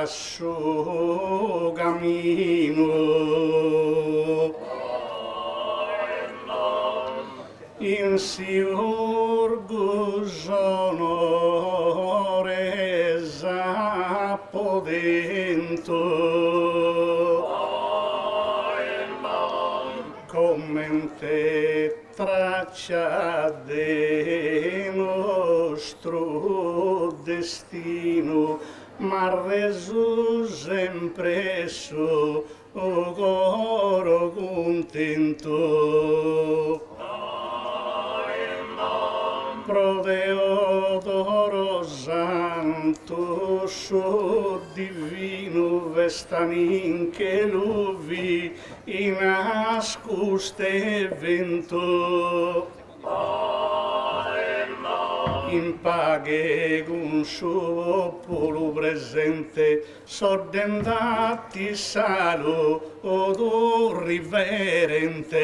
su cammino in siurgo sonore zapodento commente traccia del nostro destino ma reso sempre su coro contento pro Deodoro santo suo divino vestanin che luvi in ascuste vento in paghe con suo popolo presente sordendati salo odor riverente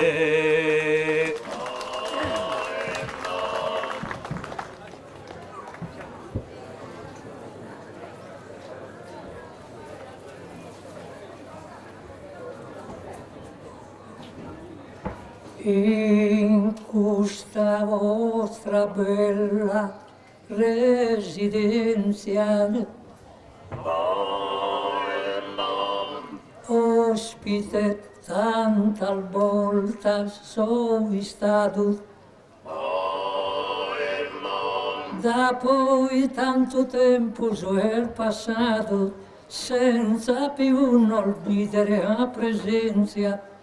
in questa vostra bella residenza ospite tanta volta sono stato da poi tanto tempo sono passato senza più non videre la presenza.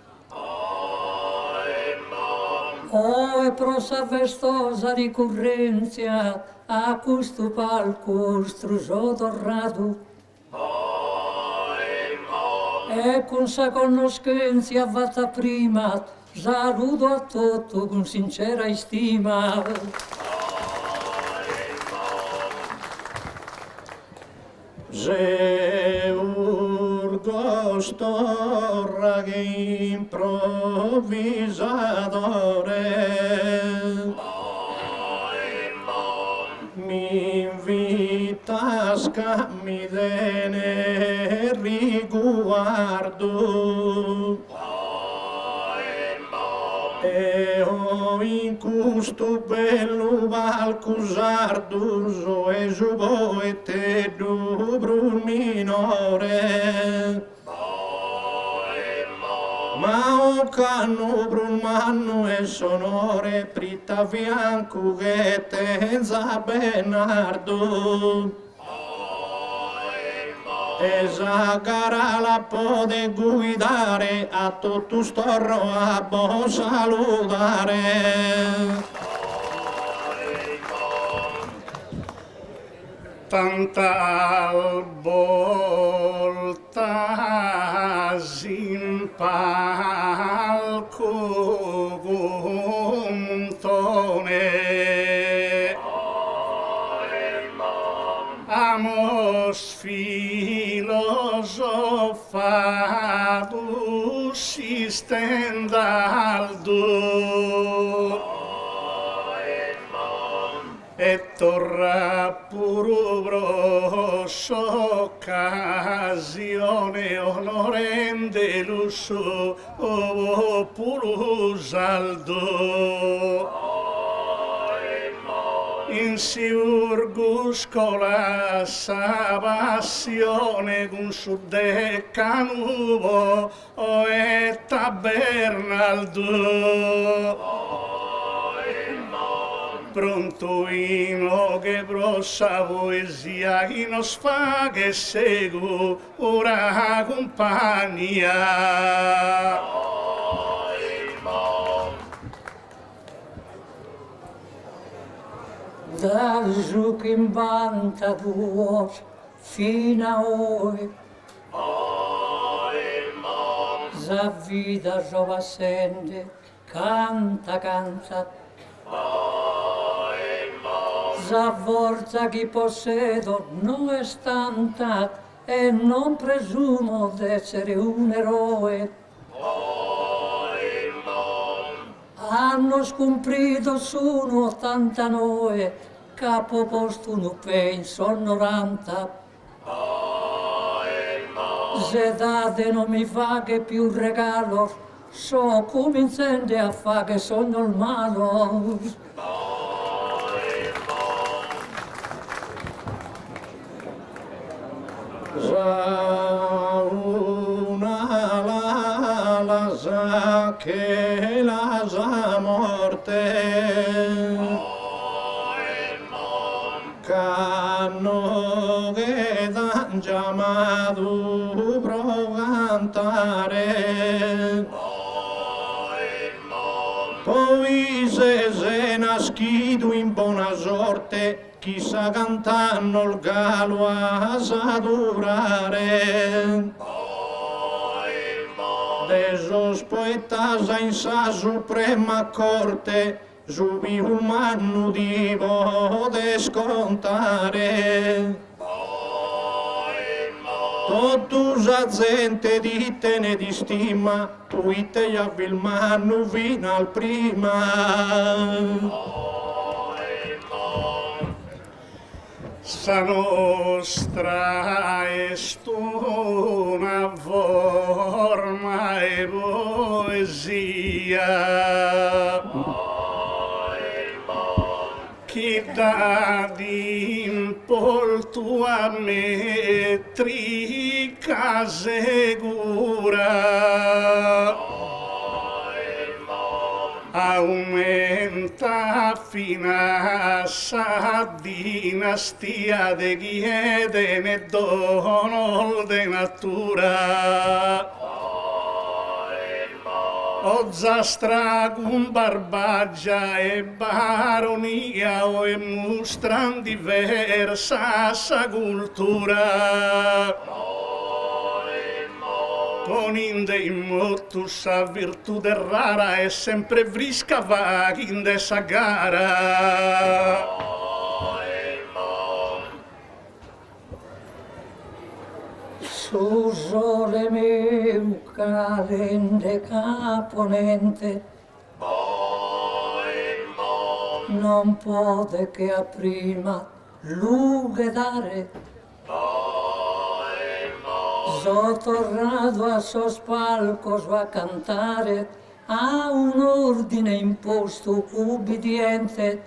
Oh, e prosa vestosa ricorrenza a questo palco struso tornato. E con sa conoscenza fatta prima, saluto a tutti con sincera stima. Se urgo storra che improvvisadore mi invita a scamidene riguardo e ho in questo bello valcusardo e giubo e te brun minore ma o canno brun manno e sonore prita fianco che tenza Bernardo Esagara la pode guidare, a tutto storro a buon salutare. Tanta volta in palco montone amos filosofato si stendaldo e torra puro brosso occasione onorende lusso puro saldo in siurguscola sa passione con su decanuvo o e tabernaldo pronto ino che prossa poesia chi nos fa che seguo ora compagnia da giù che invanta tuos fino a oi za vida giova sende canta canta za forza che possedo non è stanta e non presumo d'essere un eroe hanno scomprito sono 89 capo posto un penso 90 Se date non mi fa che più regalo, so come intende a fa che sono il malo. Sa una la sa che la sa morte. Canno che t'han chiamato pro cantare. Poi se nascito in buona sorte, chissà cantando il galo a sadurare. Desos poetas in sa suprema corte, subi un manno di de scontare. Tutta gente di te ne di stima, poi te javi il manno fino al prima. Sa nostra est una forma e poesia chi dà d'impolto a metrica segura aumenta fino a sa dinastia de chiede ne dono de natura. O zastra con barbaggia e baronia o e mostran diversa sa cultura. Poninde in motu sa virtude rara e sempre vrisca va in de sa gara. Su sole meu cadente caponente, non pode che a prima lughe dare. So tornato a so spalcos a cantare a un ordine imposto ubbidiente.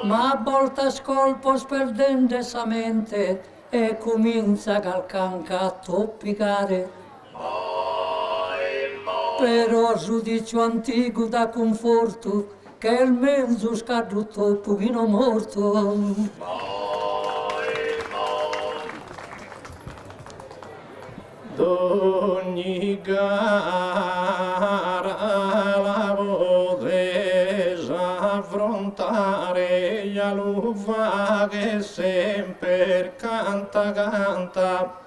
Ma a volte scolpo sperdendo sa mente e comincia calcanca a toppicare. Però giudicio antico da conforto che il mezzo scaduto un pochino morto. D'ogni gara la potesa affrontare, già lo fa che sempre canta.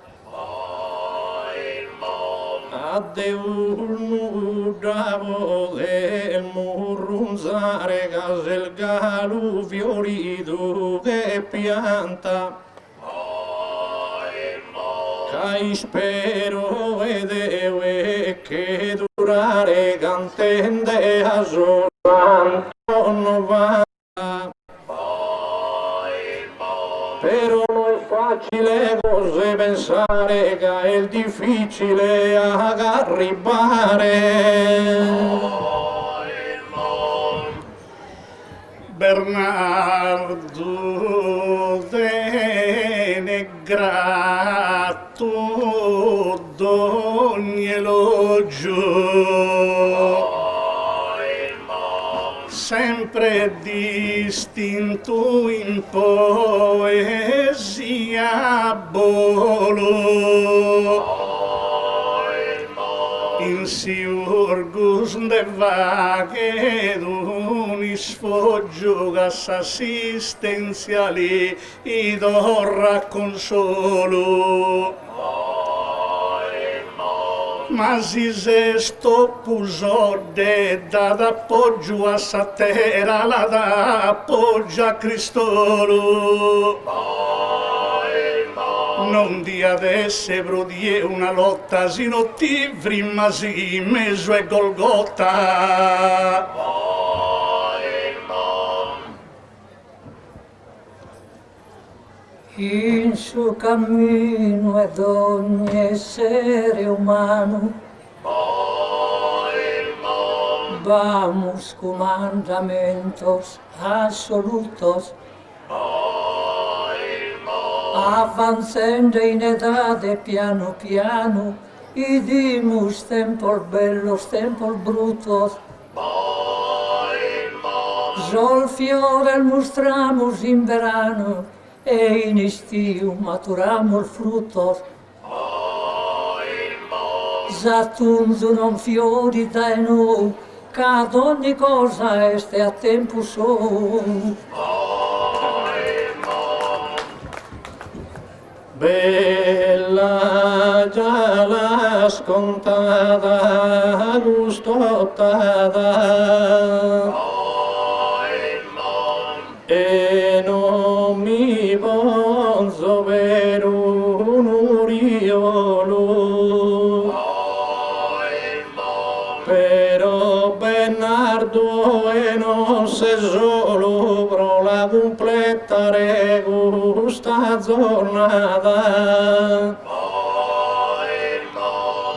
A Deus da poter murrunzare, che se il galo fiorito che pianta. Che spero vedere che durare cantende a soltanto 90. Però non è facile così pensare che è difficile arrivare. Bernardo de Negrato d'ogni elogio sempre distinto in poesia bolo in siurgus de vaghe d'uni sfoggio gas assistenziali idorra consolo ma si se sto puso de da d'appoggio a sa terra la da appoggio a Cristoro non di adesso brodie una lotta si nottivri ma si meso e Golgota In su cammino ed ogni essere umano vamos con mandamientos absolutos avanzando in edade piano piano y dimos tempos bellos, tempos brutos sol fiore mostramos in verano e in estiu maturamos frutos Zatunzo non fiori dai noi, che ogni cosa este a tempo suo. Bella già la scontata, gustottata, e non mi ponzo per un uriolo, però Bernardo e non sei solo, però la completare questa giornata.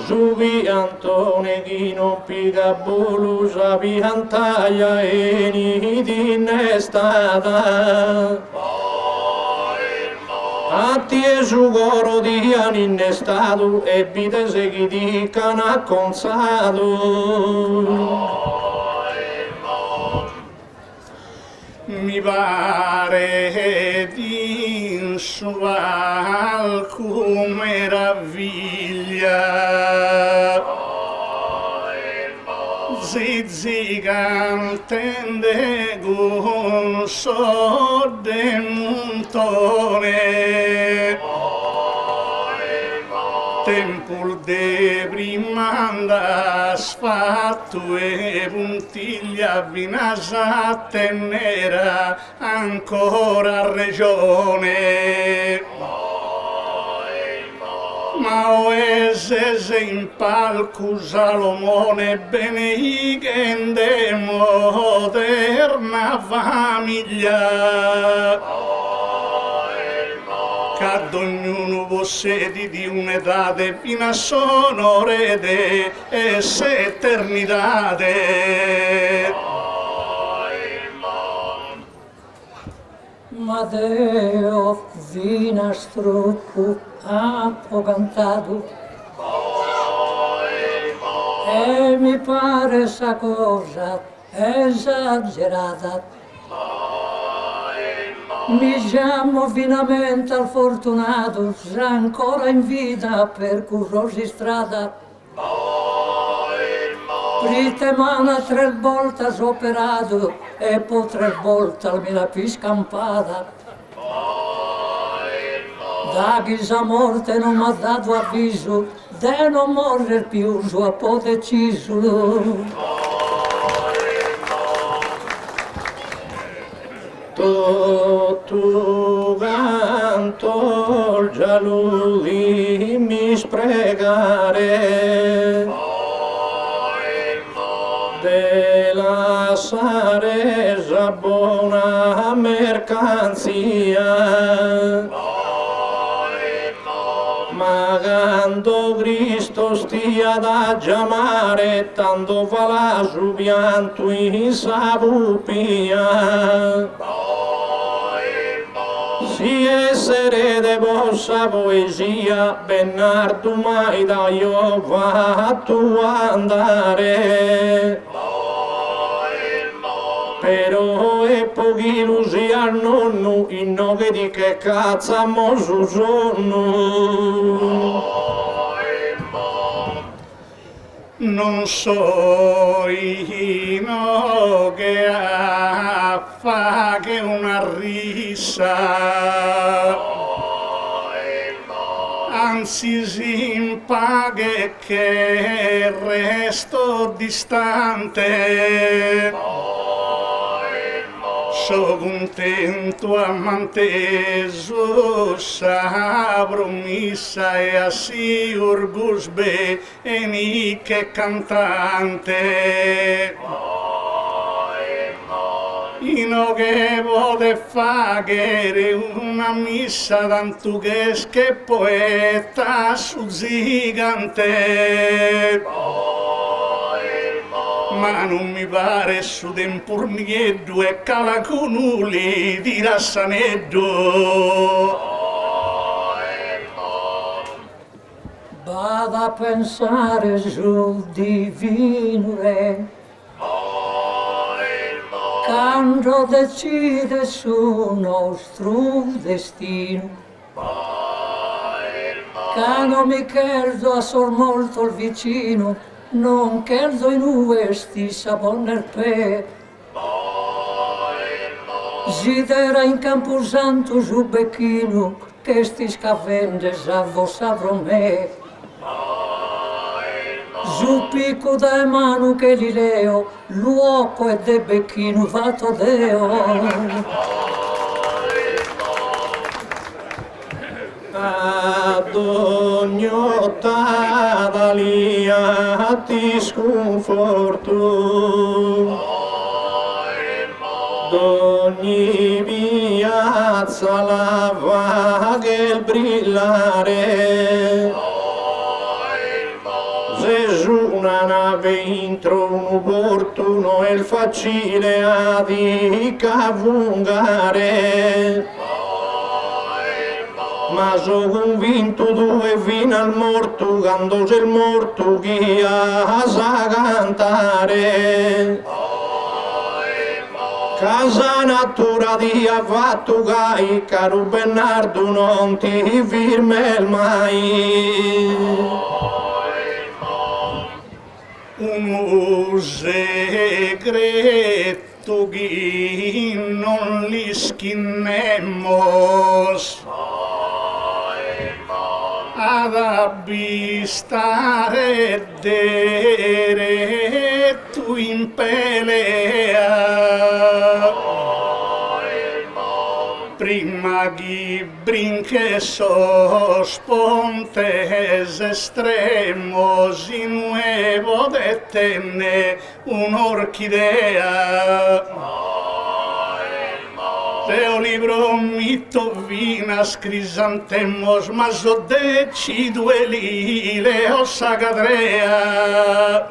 Giuvi Antone chi non piga bolusa piantaglia e nidi innestata. A te su coro di anni innestato e vite se chi dicano acconzato. Mi pare di sua alcuna meraviglia zizzicante gusto de montone tempul de primanda sfatto e puntiglia vinasa tenera ancora regione ma oese in palco Salomone benigende moderna famiglia che ognuno possedi di un'età fino a sonorede e s'eternidade. Madeo vinas troppo ho cantato e mi pare esa cosa esagerata. Mi chiamo finamente al fortunato, se ancora in vita percorrosi strada. Prite mana 3 volte operato e poi 3 volte mi la più scampata. Da chi sa morte non mi ha dato avviso, de non morrer più su a po' deciso. Tu canto già lui mi spregare della saresa buona mercanzia ma quando Cristo stia da chiamare tanto fa la su pianto in sa pupia si essere de vostra poesia Bernardo mai da io fatto andare però è pochi lusi al nonno in nome di che cazzo mo su sonno non so io che fa che una rissa anzi si impaghe che resto distante so contento a manteso sa promessa e assi orgusbe e ni che cantante Ino che vuole fare una missa tanto che poeta su gigante. Ma non mi pare su tempurnieddu e calaconuli di Rassaneddu. Vada a pensare sul divino re, quando decide sul nostro destino. Quando mi chiedo a sor molto il vicino, non chiedo in uesti sapon nel pe. Sidera in Camposanto su becchino, che sti scavende salvo savrò me. Su picco da mano che li leo, l'uoco e de becchino fatto deo. Ad ogni ottava lia ti sconforto, d'ogni piazza la vaga il brillare. Gesù una nave intro un opportuno e il facile a di cavungare. Ma sono convinto dove fino al morto, quando c'è il morto chi ha sa cantare. Casa natura ti ha fatto cai, caro Bernardo non ti firme mai. Un segreto che non li schinnemos ad avvistare diretto in pelea. Prima che brinquesos pontes estremos y nuevo detenne un'orchidea. Teo libro mito vinas crisantemos maso decidue lile o sagadrea.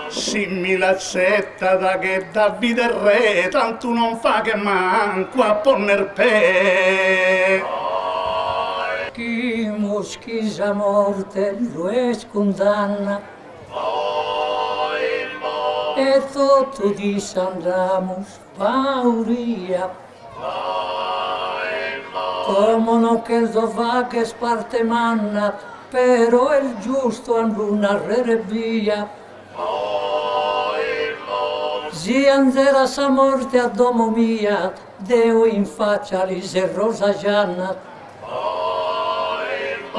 Simmilazzetta da che Davide il re, tanto non fa che manco a ponner pe. Chi moschisa morte lo es condanna, e tutto disandamos pauria. Come no che va che sparte manna, però è giusto anduna via. Si andrà sa morte a domo mia, Deo in faccia li se rosa gianna.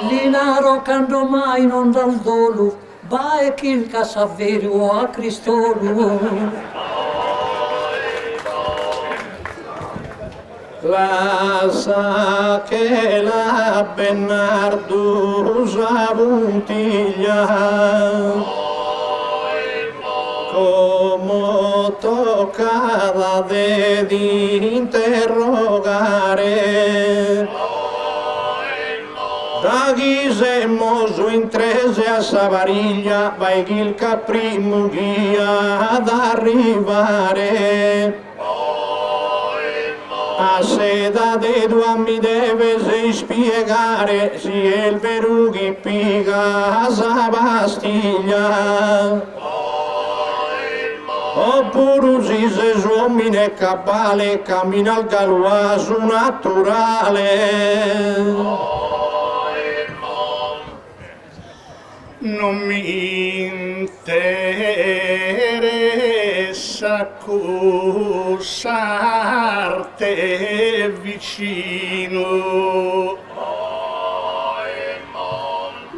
Linaro quando mai non dal dolo, va e chilca s'avverio a Cristolu. La sa che la Bernardo sa puntiglia, come toccava di interrogare. Da chi siamo su intrese a Savariglia, vai che il caprimo guia ad arrivare. A seda dei due mi deve si spiegare, se è il vero che piega a Savastiglia. Oppure si uomini e cabale cammina al galuaso naturale. Non mi interessa accusarte vicino.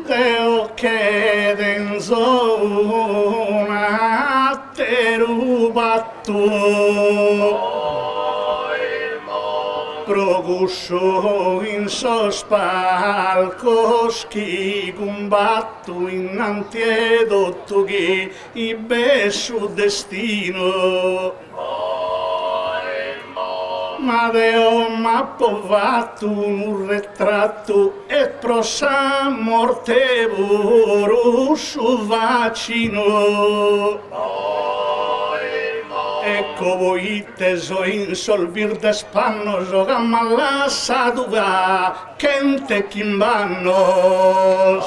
Deo che denzo una terubattu. Progo Gusso in sospalco chi combatto innanti edotto che i bessu destino ma deo m'ha povato un ritratto e prossa morte voro su vaccino ecco voi teso in solvir de spanno gioca malassa duva kente kimbannos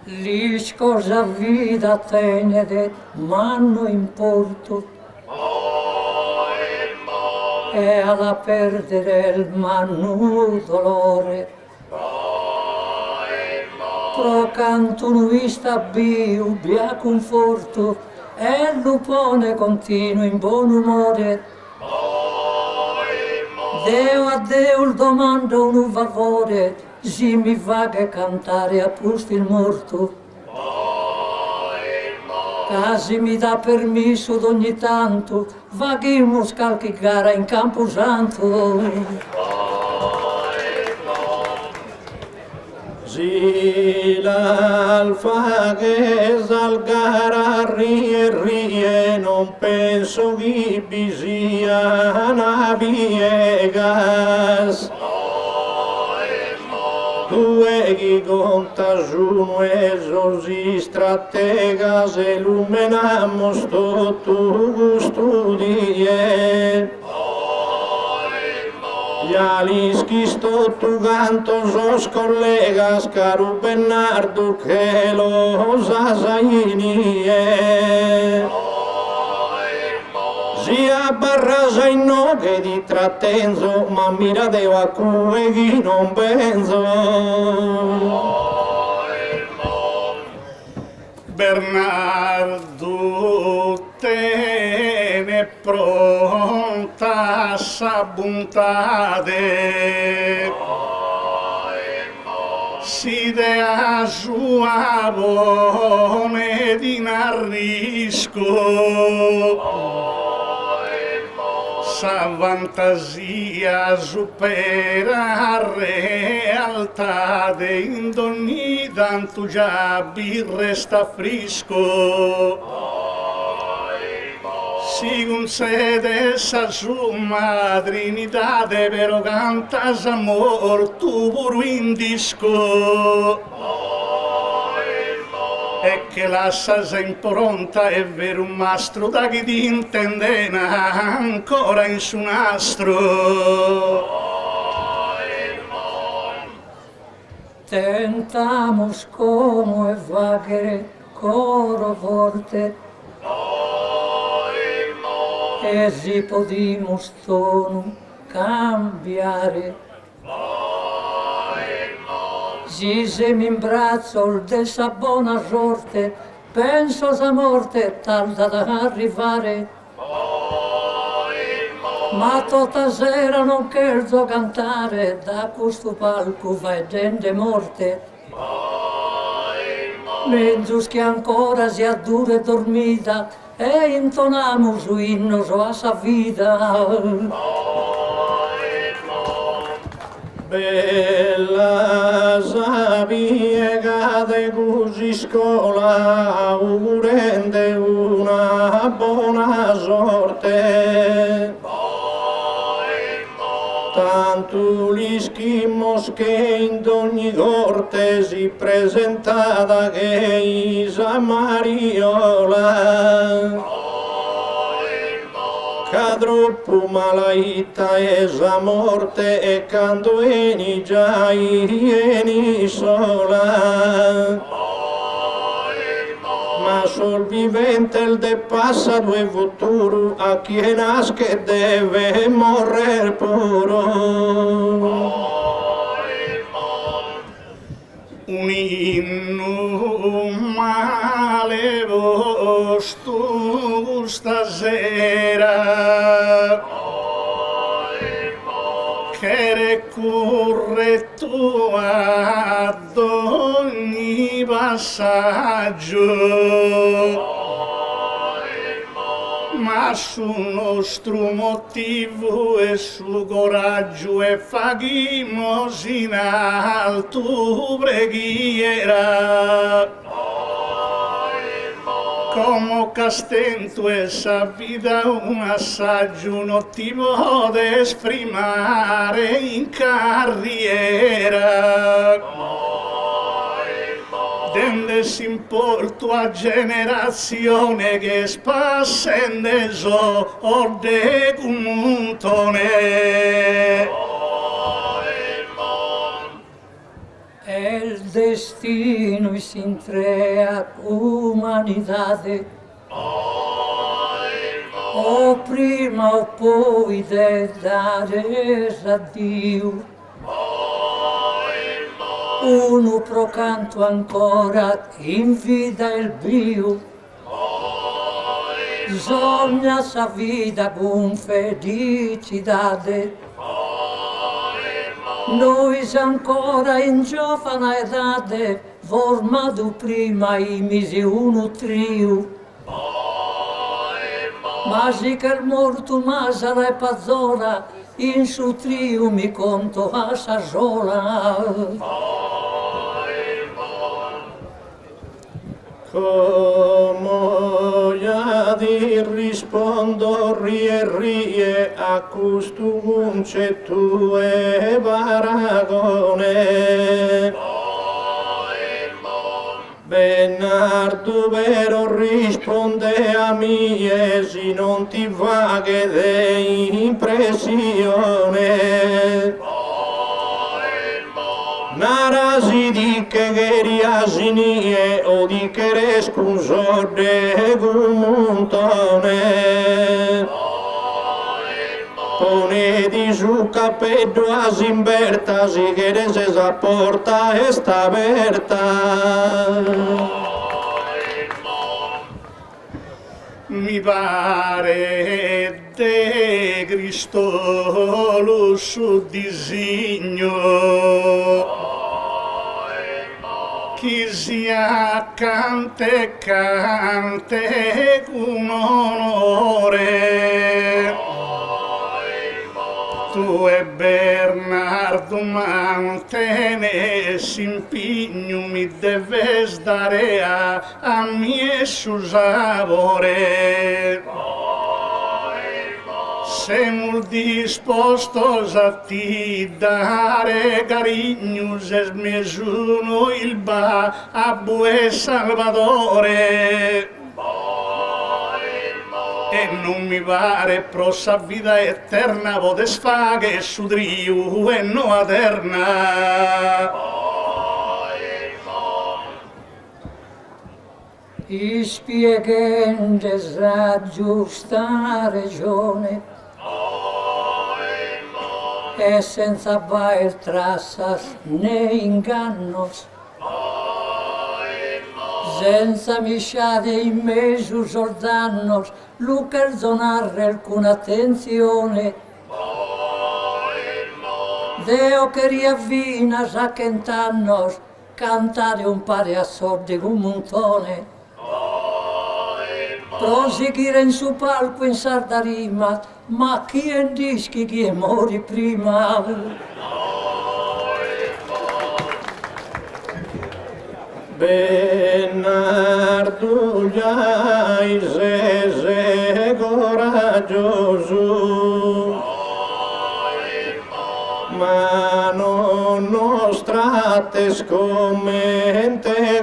Lis cosa vida tenedet manno in porto e alla perdere il manno dolore pro canto vista bia conforto e lupone continuo in buon umore Deo a Deo il domando un favore si mi va che cantare a posto il morto Casi mi dà permesso d'ogni tanto vaghiamo scalchi gara in Camposanto Si l'alfa che salgara rie non penso che vi sia una viegas due chi conta uno e così strategas e lumenamos tutto studie Ya lisquisto tu cantos os colegas caro Bernardo che los asainie Sia barrasa in noghe di trattenzo ma mira deo a cue chi non penso Bernardo tene pronta sa bontade si dea sua bone di narrisco sa fantasia supera realtà de in ogni tanto già resta frisco si concede sa sua madrinità però cantas amor tu pur in disco e che lascia impronta è vero un mastro da chi ti intendena ancora in su nastro Tentamos como evagere coro forte e si podimos tono cambiare Si se mi imbraccio dessa buona sorte, penso sa morte tarda da arrivare. Ma tutta sera non cherzo cantare, da questo palco vai gente morte. Mentre che ancora si addura dormita, e intonamo su inno a sa vita. Bella sapiega de così scola, augurende una buona sorte. Tanto gli schimos che in ogni corte si presentata che Isa Mariola. Che troppo malaita è sa morte e quando vieni già vieni sola. Ma sol vivente il de passato e futuro a chi nasce deve morrer puro. Un inno malevosto stasera che recurre tu ad ogni passaggio ma ma su nostro motivo e su coraggio e faghimos in alto preghiera. Come castento essa vida un assaggio non ti può esprimere in carriera. Dendes in tua generazione che spassende so orde comuntone. El destino y sin crea humanidade. O prima o poi de dare a Dio. Uno pro canto ancora in vita il brio. Bisogna sa vida con felicidade. Noi ancora in giovane edade, formato prima i misi uno trio. Ma sì che il morto masala e pazzola, in su trio mi conto a sa sola. Come di rispondo rie a questo concetto e paragone. Bernardo vero risponde a mie se non ti va che de impressione. Narasi di che riasinie o di che rescusorde comuntone. Pone di su capello a Zimberta, si che esa porta e sta aperta. Mi pare de Cristo lo suo disegno. Chi sia cante con onore. Tu e Bernardo mantenes impegno mi deves dare a mie su sabore. Siamo dispostos a ti dare cariños es mesuno il ba a bue Salvatore. E non mi pare prossa vita eterna potes fare su trio e no aterna. I spieghendes la giusta ragione e senza bail trassas né ingannos, senza misciare in mesu soldannos, lu perdonare con attenzione. Deo che riavvina sa cent'annos, cantare un pare a sordi come un montone. Proseguire in su palco in sarda rima, ma chi è in dischi chi è mori prima? Bernardo già se coraggioso, ma non nostrate scommente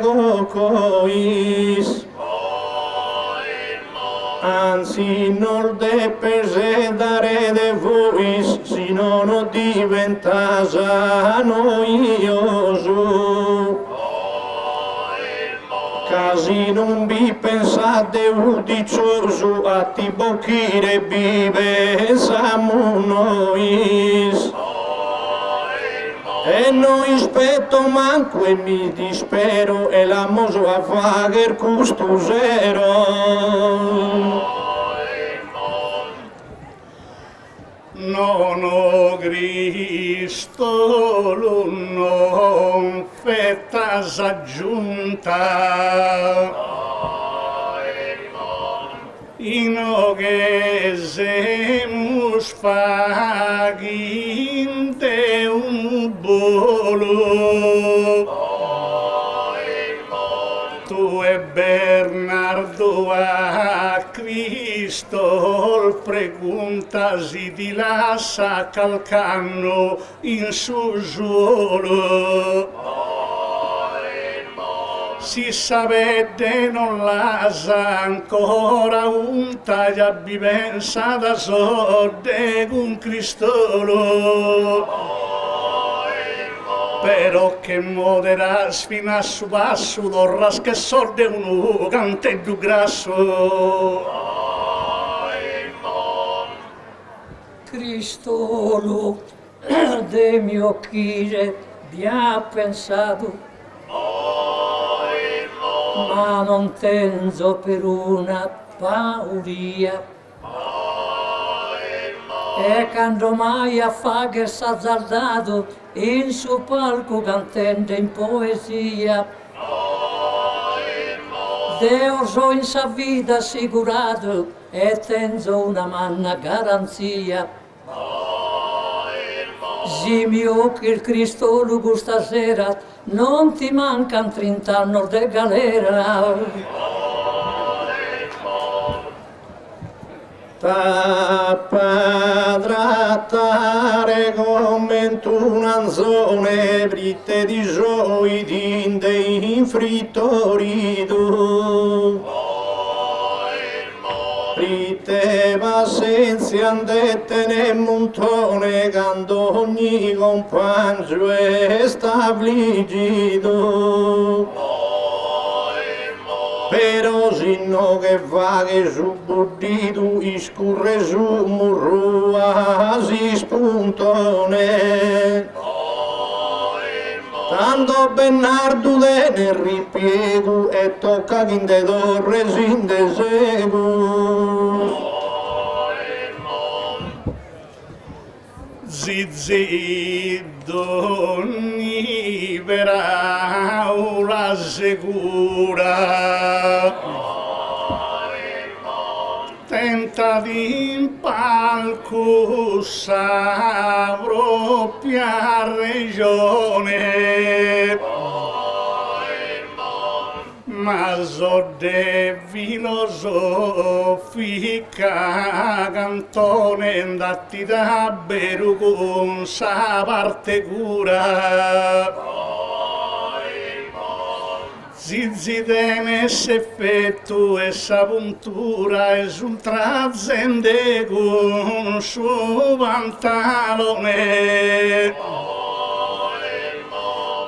cois. Anzi non de presentare de voi, se non diventa noioso. Casi non vi pensate udicioso a ti bocchire vive siamo noi. E noi spetto manco e mi dispero e la moso a fare custo zero. Nono Cristo non fettas aggiunta. ino che semus faginte un bolo. Tu e Bernardo a Cristo preguntasi di lassa calcano in su suolo. Si sapete non la sa ancora un taglia vivenza da sorde con Cristolo. Però che moderas fino a su passo d'orras che sorde uno cante più grasso. Cristolo de mio chire vi ha pensato, ma non tenzo per una pauria. E quando mai a fa che s'azzardato in su palco cantando in poesia, Deo so in sa vita assicurato e tenzo una manna garanzia. Sì mio che il Cristolo questa sera non ti mancan 30 anni de galera. Padrattare come un'anzone britte di gioi dinde in frittori tu. Britte pazienza andette nel montone quando ogni compagno è stabilito. Però sinno che va che su buddito iscurre su murrua si spuntone. Tanto Bernardo nel ripiego e tocca chi de torre sin de segu. Zizi d'ogni vera la sicura. Tenta di in palco sa propria regione. Ma so de filosofica cantone andati da beru con sa parte cura. Zizi tenes effetto e sa puntura e sul trazzende con suo pantalone.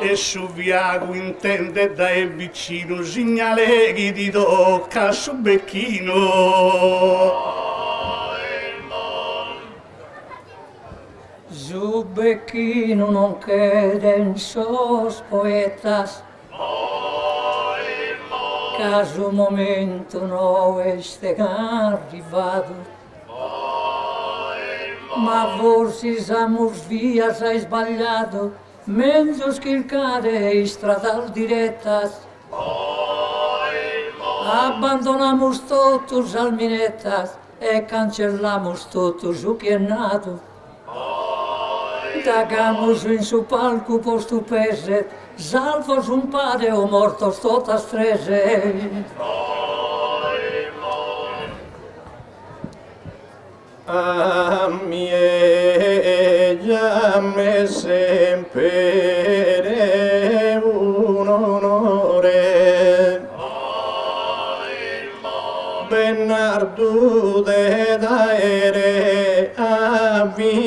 E su viago intende dai vicino segnale chi ti tocca su becchino. Su becchino non queden sos poetas, caso momento no este arrivato, ma forse samus via sai sbagliato, mezzo schilcare e stradal direttas. Abbandonamos totus alminetas e cancellamus totus su che è nato. Tagamus in su palco postu peset, salvos un pare o mortos totas trese. A mie me sempre un onore. Bernardo de daere avviancato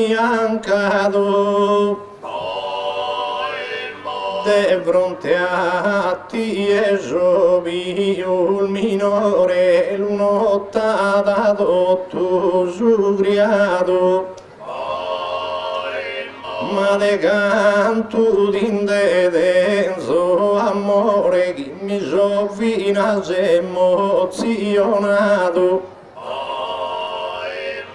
de fronte a ti e Giovio il minore l'un'otta dato tu sugriato. Ma de canto d'inde denso amore chi mi sovvina se emozionato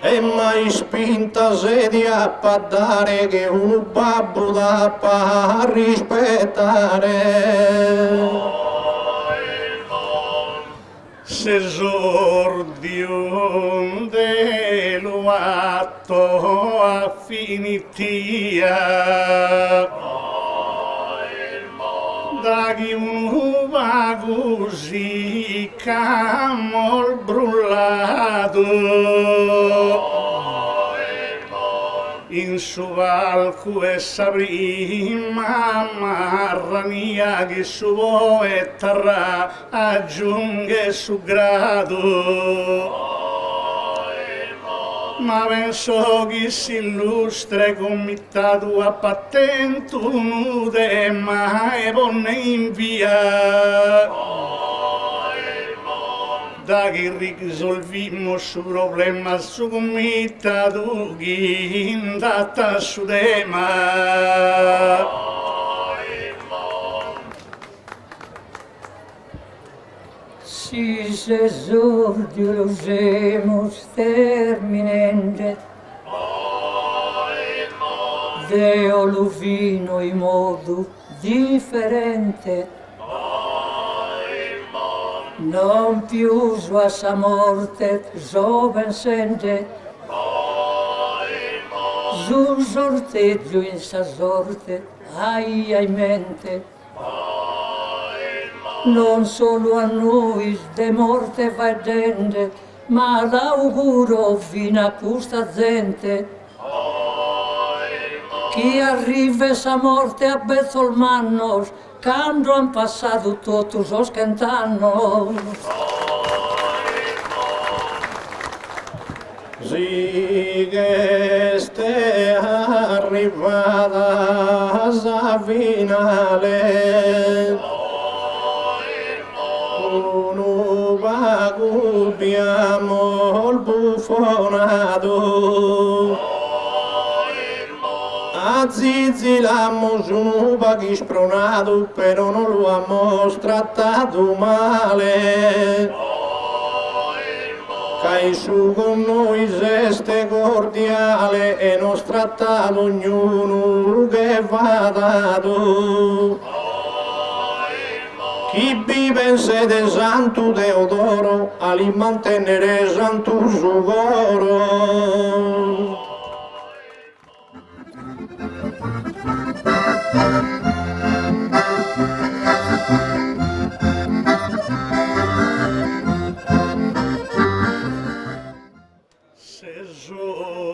e mai spinta sedia a paddare che un babbo da rispettare. S'esordium dello atto affinitia da chi un va così camol brullato in su valco e sa prima marrania che su poetra aggiunge su grado ma penso che si illustre committato a patento nude ma e ponne in via da che risolvimmo su problema su committato che indatta su tema Sis exordiusemus terminende Deo luvino in modo differente non più sua sa morte soven sente su sorteggio in sa sorte ai mente non solo a noi de morte va gente, ma l'auguro fino a questa gente. Chi arriva sa morte a Bezzolmannos, quando han passato tutti os cent'annos. Si che ste arrivata a finale abbiamo il bufonato a Zizi l'amo su paghi spronato però non lo abbiamo trattato male che su con noi seste cordiale e non trattato ognuno che va dato chi vive in sede Santo Teodoro, a li mantenere Santo Sugoro. S'esordio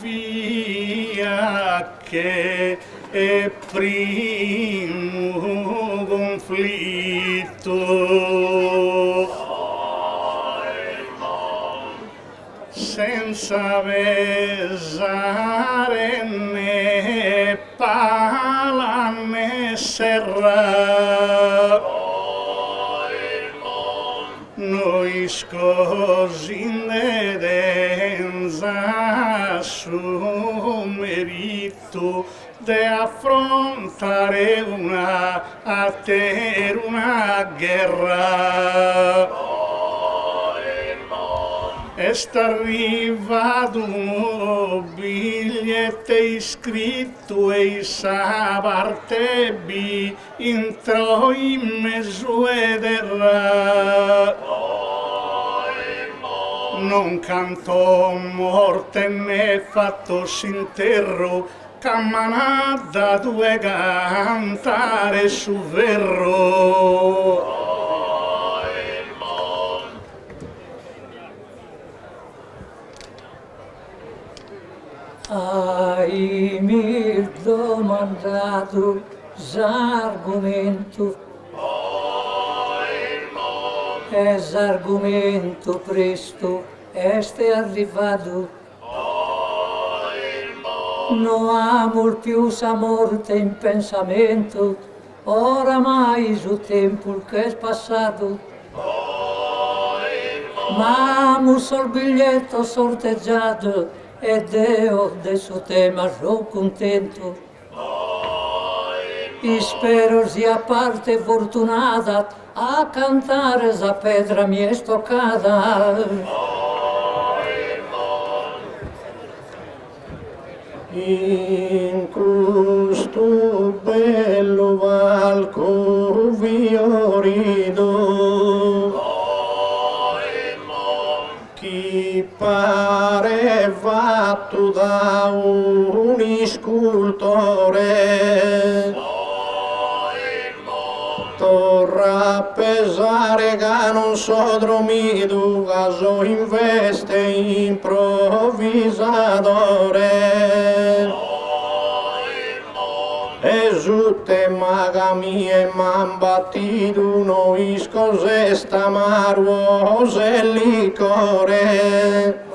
via che è primo conflitto senza pesare né pala né serra noi scosi in denza su merito de affrontare a te una guerra e sta arrivato un biglietto iscritto e sa parte B entrò in mezzo ed erra non cantò morte né fatto s'interro cammanata due cantare su verro Hai mi domandato s'argomento s'argomento presto este arrivato non amo più sa morte in pensamento oramai su tempo che è passato ma amo sol biglietto sorteggiato e Deo del suo tema sono contento e spero sia parte fortunata a cantare sa pedra mi è stoccata in questo bello valco fiorido fatto da un iscultore. Torra a pesare che non so dormito, che so in veste improvvisadore. E su te maga mia m'han battito noi scose stamarvose licore.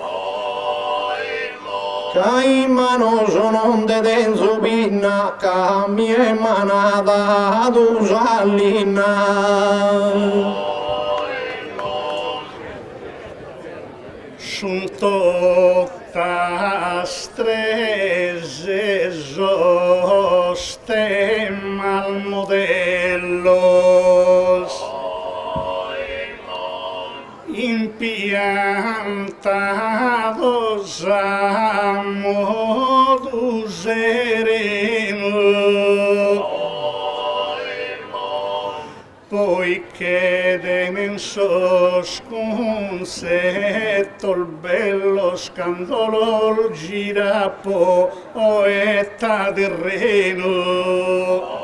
Che in mano sono de denzo pinna, che mi è manata tu sallina. Sunt strese zoste mal modellos impiantados a modo sereno, poiché de mensos consetto il bello scandolo gira poeta del reno.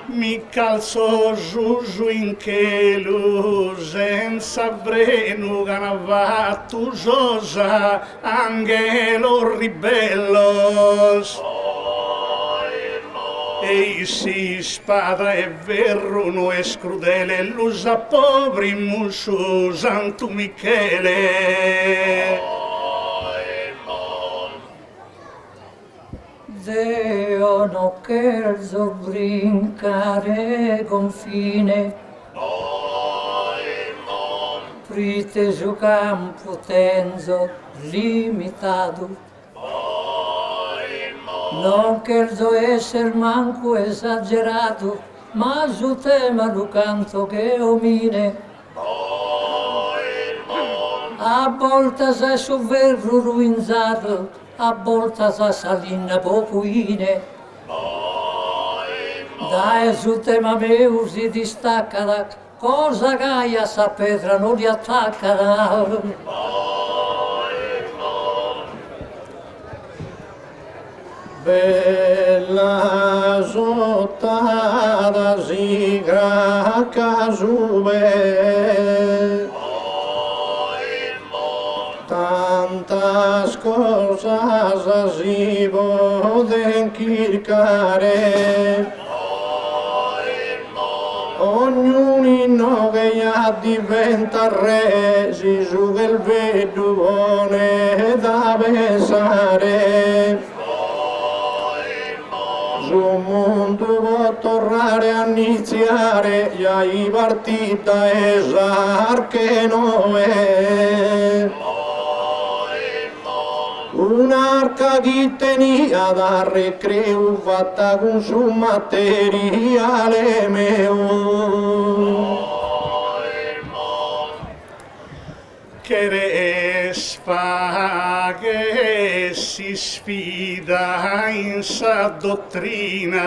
Mi calzo giù in chelu senza vrenu ganavatu josa angelo ribellos. E si spada è vero, no è scrudele, l'usa poveri musu Santo Michele. Deo no cherzo brincare confine, prite su campo tenzo limitato. Non cherzo esser manco esagerato, ma su tema lo canto che omine. A volta se su verro ruinzato, a volta se salina popuine. Dai su tema meu si distacca da cosa gaia sa pedra non li attacca da. Bella sottata si gracca su be, tantas cosas si poten chircare, ognuno che ya diventa re si suga il vedovone da pensare. Su mondo può tornare a iniziare, già i partita esar che non è. Un'arca che tenia da recreo fatta con su materiale mio. Che resfa che si sfida in sa dottrina,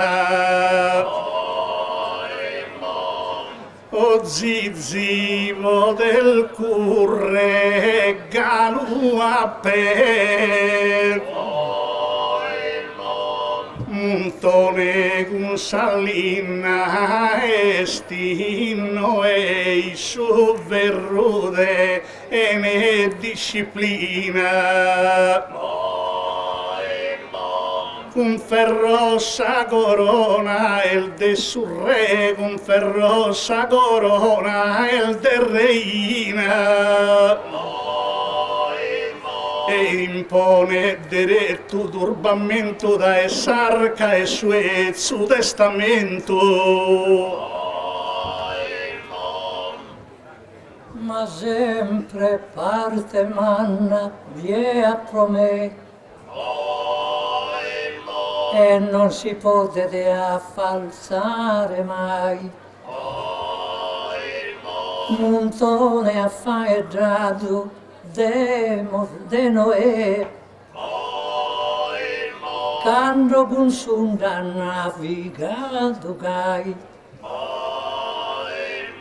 o zizzivo del curre galu aperto, montone con salina estino e su verrude e ne disciplina. Con ferrosa corona el de su re, con ferrosa corona el de reina. E impone diretto turbamento da esarca e su testamento. Ma sempre parte manna vie pro me, e non si potete affalzare mai. Montone affaeggiato de Noè, quando con sunda navigato gai.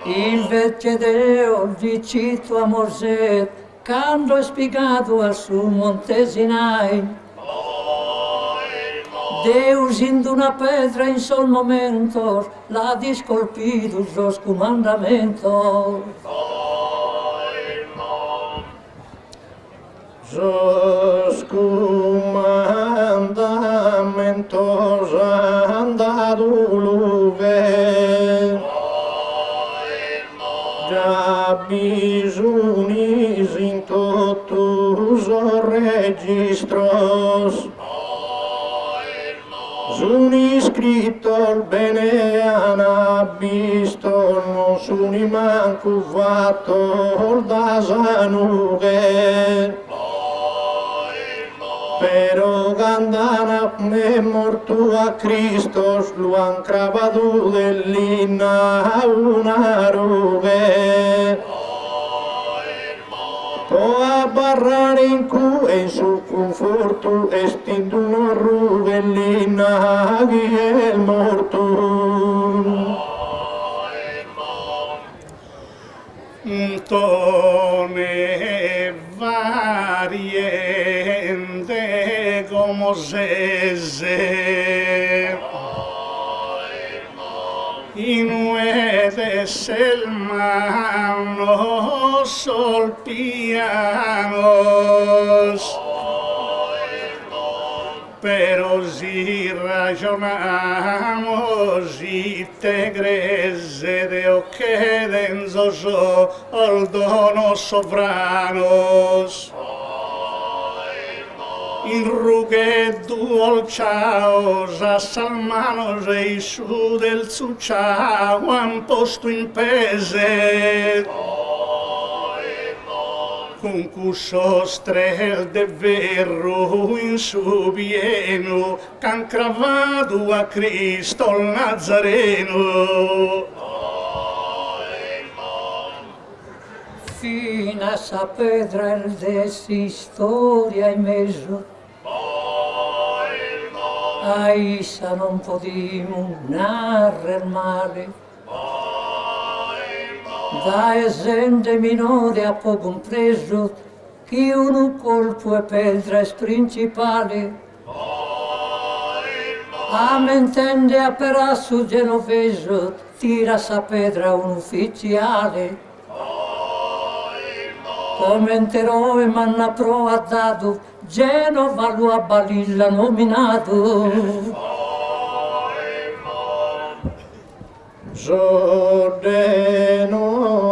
Invece Deo dicito a Mosè quando è spiegato al suo monte Sinai, Deus in una pedra in sol momento l'ha discolpito il suo comandamento. Sos comandamentos han dado lugar già bisunis in totus os registros sun iscritto bene han visto non suni manco fatto da sanuge pero gandana è morto a Cristo lo han cravado dell'inna una rughe po a barrare in cu e in sul conforto estindo una rugellina che è il morto Tone variente como sese inuedes el mano sol pianos pero si ragionamos y te greze de o que denzoso al dono sobranos in rughe duol ciaos a salmanos e su del su ciao han posto in pese con cusso strel de verro in su bieno c'han cravado a Cristo il Nazareno Fino a sa pedra il de storia in mezzo a issa non podimo narrare male da esende minore a po' compreso che uno colpo e pedra è principale a mentende a perasso genoveso tira sa pedra un ufficiale commenterò e manna pro ha dato Genova lo a Balilla nominato Zordeno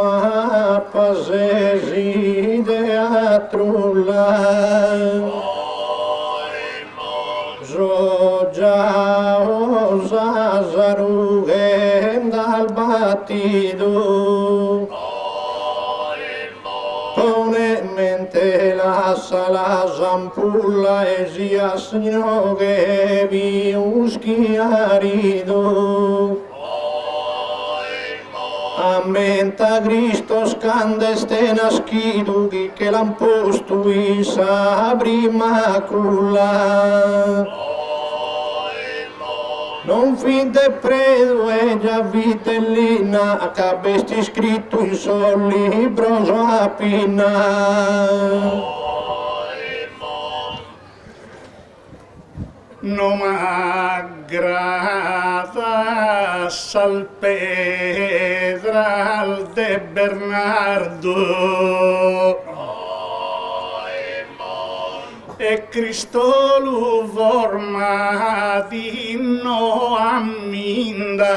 a pasesi de atrulla Zoggia osa zarughem dal battido Pone mente la sala zampulla e sia snoghe vi uschiarido Ammenta Cristo scande ste naschidu che l'han posto in sa prima culla Non finte predo e già vitellina che avesti scritto in sol libro a pinna non m'aggrada salpedra al de Bernardo e Cristo lo forma di no amminda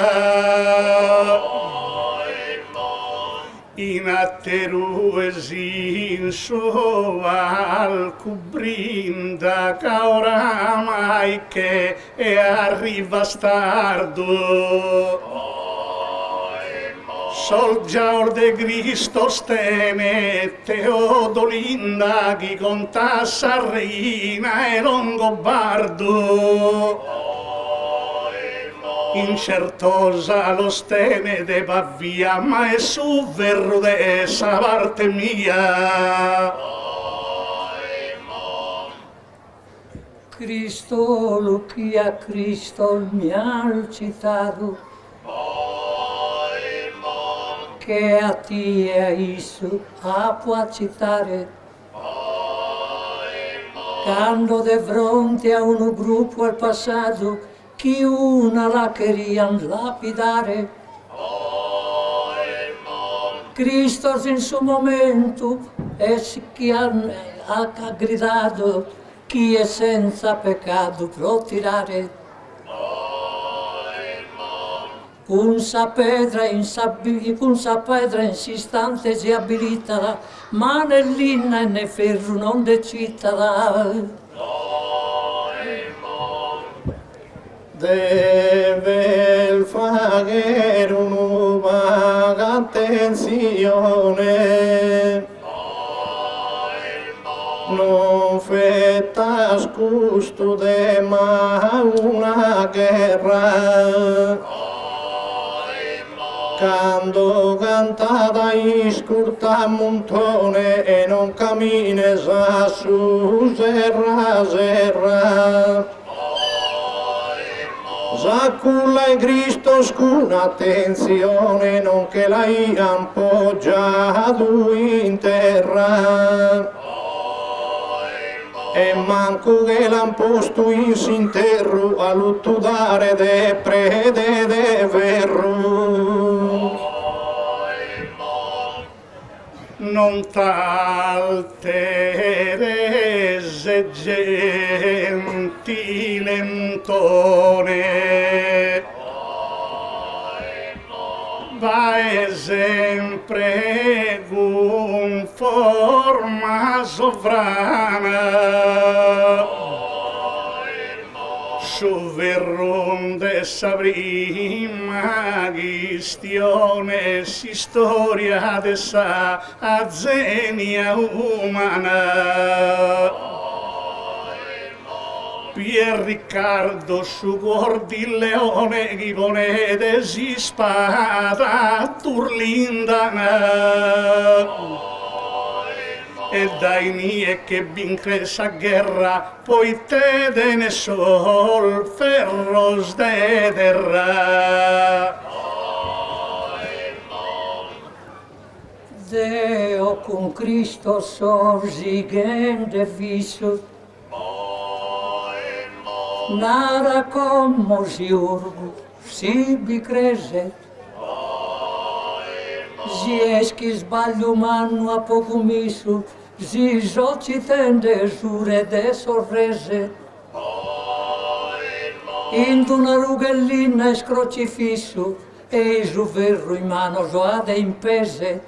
in atteru esin so al cubrinda che oramai che arriva stardo sol giaur de Cristo stene Teodolinda chi conta Sarrina e Longobardo incertosa lo stene de Pavia ma è su verro de essa parte mia Cristo lo che a Cristo mi ha citato che a ti e a Isu a può citare Quando de fronte a un gruppo è passato, chi una la querían lapidare. Cristo in suo momento es che ha gridato, chi è senza peccato può tirare. Con sa pedra insistente si abilita, ma nell'inna e ne ferro non decita. Deve fare una attenzione, non fetta scusto de ma una guerra. Quando cantata iscurta montone e non cammina su serra. S'acculla in Cristo con attenzione, non che la ian poggiato in terra. E manco che l'han posto in s'interro a luttudare de prede de verro. Non t'alterese gentilentone, vai sempre con forma sovrana, su verronde saprima questione si storia de sa azzenia umana. Pier Riccardo su cuor di leone chi ponete si spada turlindana. E dai mie che vincre sa guerra, poi te de ne sol ferros de terra. Deo con Cristo sorgente viso, nara como si urgo, si bicrese. Si eschi sbaglio umano a poco miso, si soci tende sure de sorrese. In una rughellina es crocifisso, e su ferro in mano soade impese.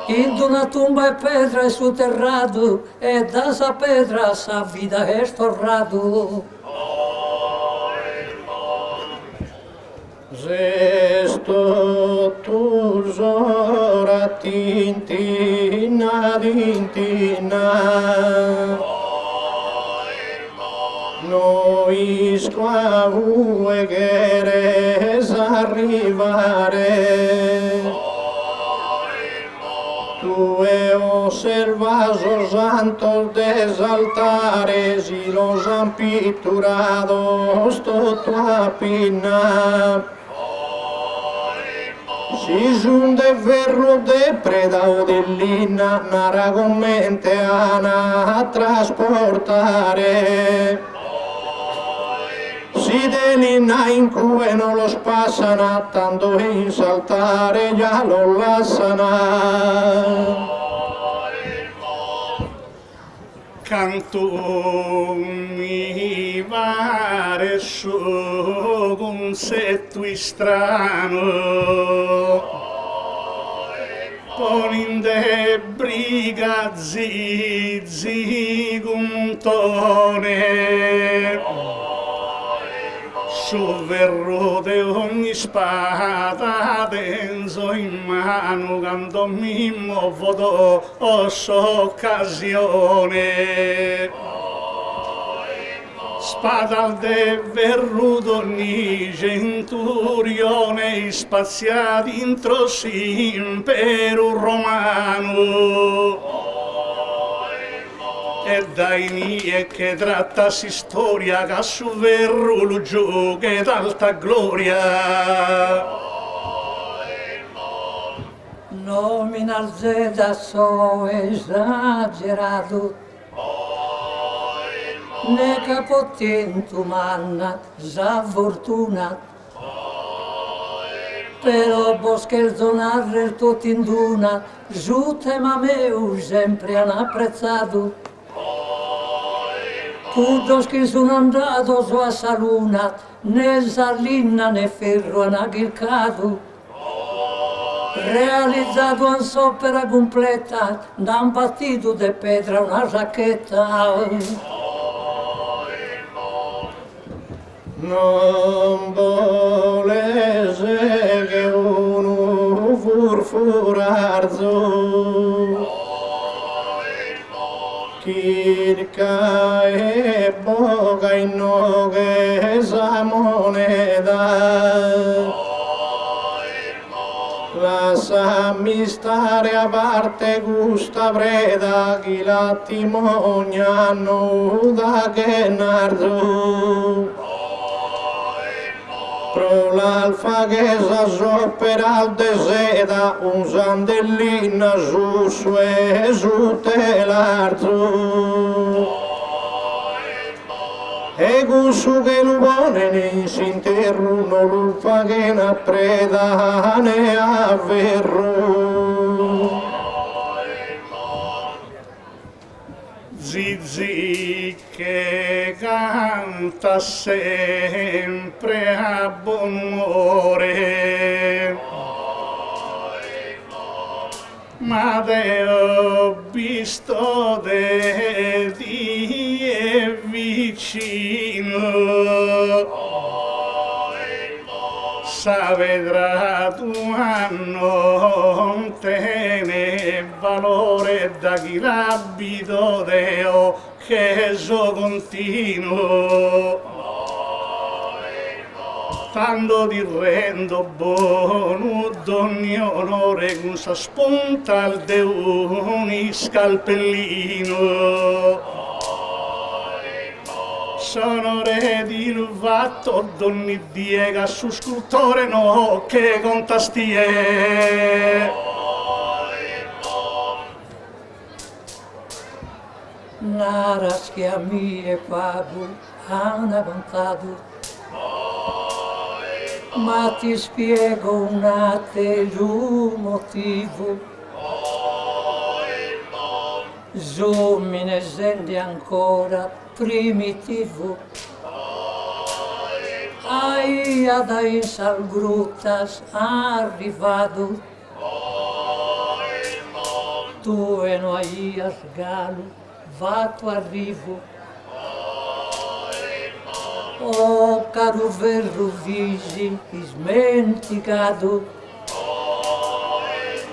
In una tumba e pedra è sotterrato, e da sa pedra sa vita è storrato. Zesto tu zora tintina noi squavu e queres arrivare, tu e osservas os santos des altares y los han pinturados tu a pinna. Si son de ferro de preda o de lina, naragamente a trasportare. Si de lina in cue non los pasan a tanto in saltare, ya lo lassan. Canto mi pare su consetto strano, poninde briga guntone, su verro de ogni spada tenso in mano, quando mi muovo occasione. Spada de verruto ogni centurione, spaziati intro impero romano. E dai mie che trattasi storia, che su verru lo gioco ed alta gloria. Nominal zeda so esagerato, ne capotientu manna, za fortuna. Però boscherzo narrer tot induna, giute ma meu sempre han apprezzato. Puddos che sono andato su a saluna, né Zarlinna né ferro han aghilcato. Realizzato un s'opera completa, da un partito de pedra una racchetta. Non volesse che uno furfurazzo Chirca e boca in noghe esa moneta Lasciami stare a parte gusta preda chi la timoniano da che nardo Pro l'alfa che s'azzopera al deseda un sandellina su e su te l'arzo E gusto che l'uone ne si interruno l'ulfa che ne preda ne avverro Zizi che canta sempre a buon umore, ma te ho visto de di e vicino. Savedrà tu a non tenere valore da chi l'abito deo che so continuo. Tanto ti rendo buono d'ogni onore con sa spunta al deuni scalpellino. Sono re di fatto d'ogni diega su scultore no che con tastie. Naras che a mie pago han avanzato, ma ti spiego un altro motivo. Mi ne senti ancora primitivo. Aia da in salgruttas arrivato, tu e no aias galo, vato arrivo. Oh, caro verro visi, smenticato,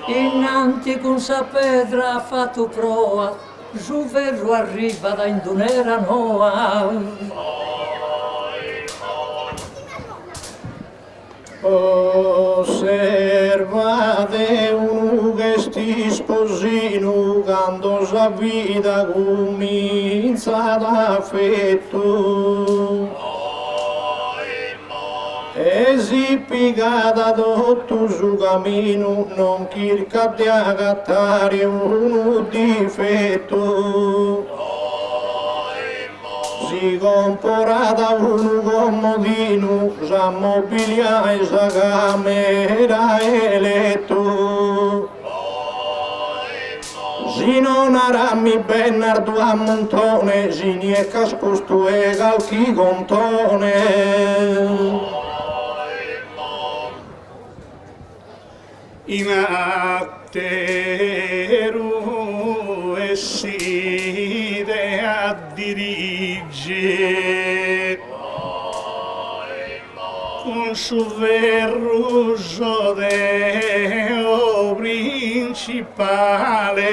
innanti con sa pedra ha fatto proa, giù verro arriva da indonera noa. Osservate un che sti sposino quando sa vita comincia d'affetto e si piccata tutto su cammino non cerca di agattare un difetto si comporata un comodino sa mobiliare sa camera e letto si non arammi Bernardo a montone si nie che sposto e calchi contone in atteru e si a dirige con su verruso deo principale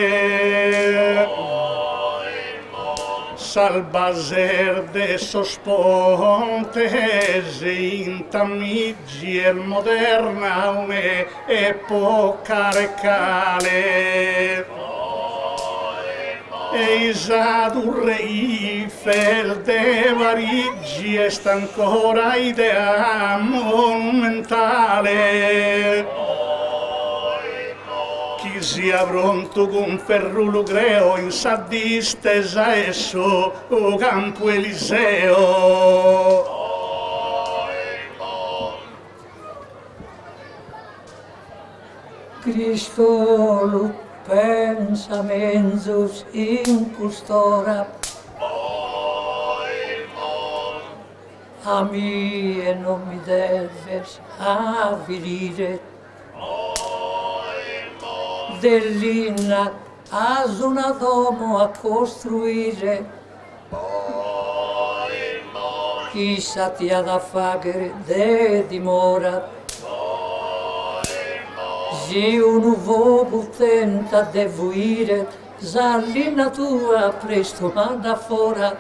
salbaser de sospontes in tamigi el moderna une epoca recale e Isadurre Eiffel de Parigi est ancora idea monumentale chi sia pronto con ferrulo greo in sa distesa esso o campo Eliseo. Cristo lo pensamentos in custora a mi e non mi deves avvilire dell'inna as una domo a costruire chissà ti ha da fare de dimora se un uomo tenta de vuire zallina tua presto manda fora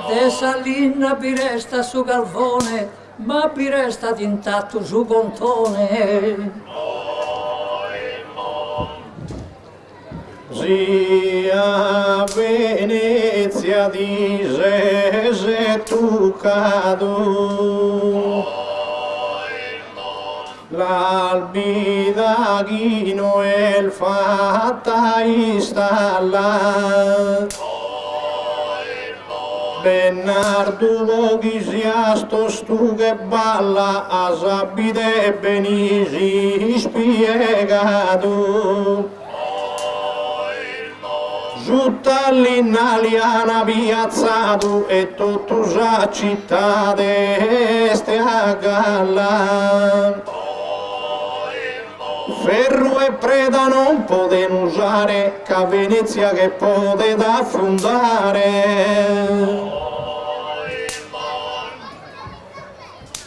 de salina biresta su galvone ma biresta d'intatto su contone. Zia Venezia dice se tu cado l'albidaghino e il fatta installa Bernardo Ghisiasto stu che balla a sabide benisi spiegato Giutta all'Inaliana piazzato e tutto sa città este a galla. Ferro e preda non poten usare, che a Venezia che pote da affondare.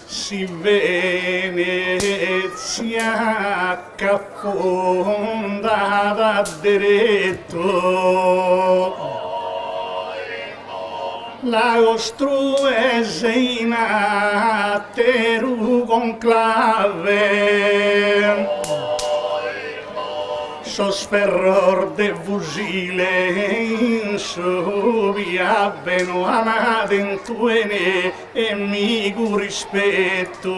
Si Venezia che affonda da diretto la costruese in atteru conclave sosferror de fusile in su via Benoana dentuene e migu rispetto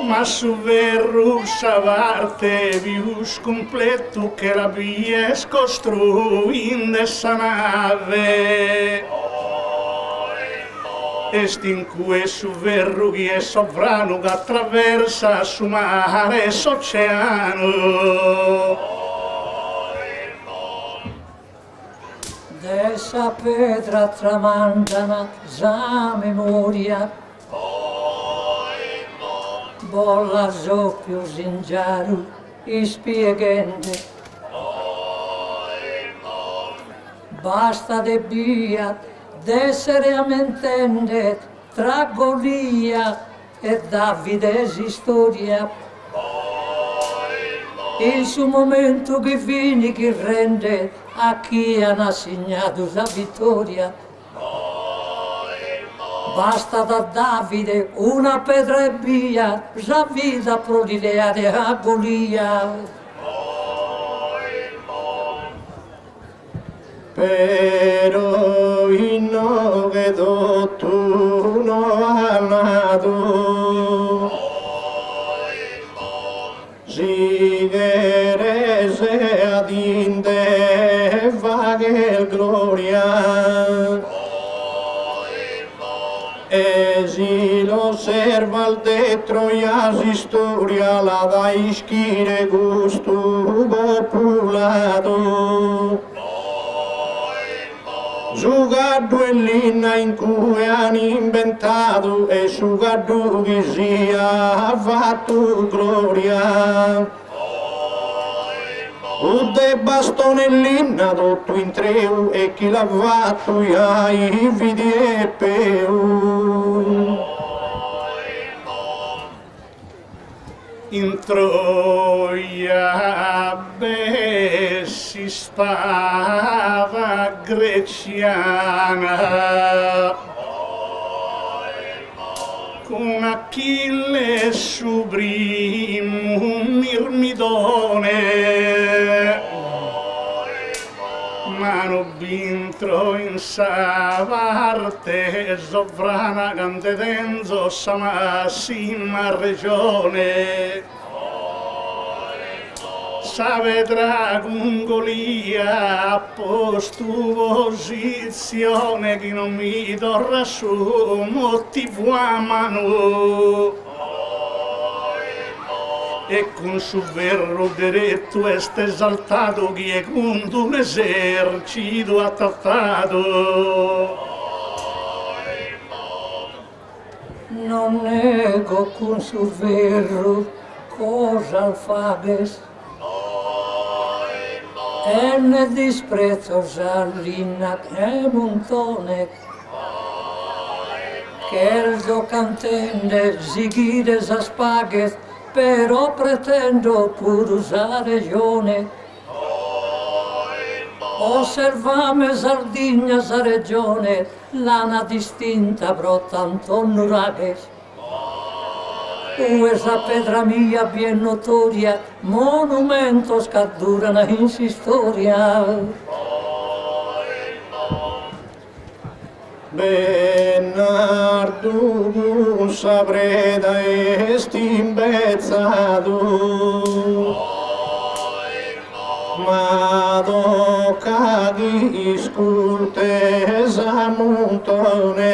ma su verru savarte vius completo che la bies costruin essa nave estinque su verru che è sovrano che attraversa su mare s'oceano Dessa pedra tramandana za memoria bolla zoppio zingiaru ispiegende basta de via d'essere amentende tra Golia e Davide storia il suo momento che fini che rende a chi ha assegnato la vittoria basta da Davide una pedra e via la vita prolideare a Golia Pero inno che tu no nato si gerese ad inde vaghe gloria e si lo serva al de Troias storia la da ischire gusto populato Sugaddu e l'inna in cui hanno inventato e Sugaddu che sia fatto gloria. Udde bastone l'inna tutto in treu e chi l'ha fatto ia i vidi e peu. in Troia si spada greciana con Achille subrimum Mirmidone mano bintro in sa parte sovrana cante denzo sa massima regione sa vedrà con Golia a posto posizione che non mi torra su motivo a mano e con su verro diretto est esaltato chi è con un esercito attattato non nego con su verro cosa fages e ne disprezzo Sarlina e Montone che il cantende zighides a spaghes però pretendo pur usare regione osservame Sardigna sa regione lana distinta brota Antonio Rages esa pedra mia bien notoria, monumentos che durano in storia. Bernardo sabreda est imbezzato, ma doca di scultesa montone.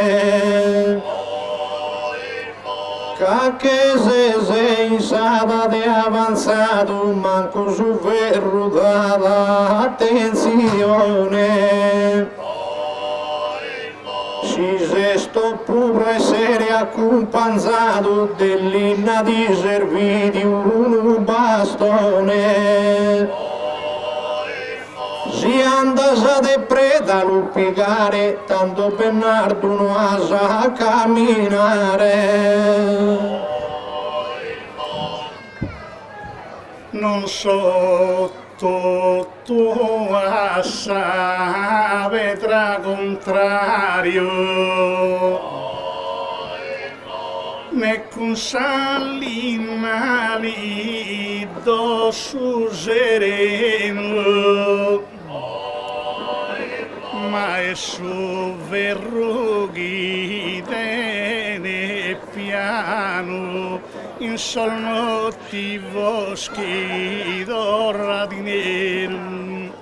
Che se insada de avanzato manco su ferro dalla attenzione si se sto pure essere accompagnato dell'inna di serviti un bastone si anda de preda luppicare, tanto Bernardo non sa camminare. Non sotto tua sa vedrà contrario, né con sallimali do su sereno. Ma è su verrughi tene piano in sol motivo d'orra di nero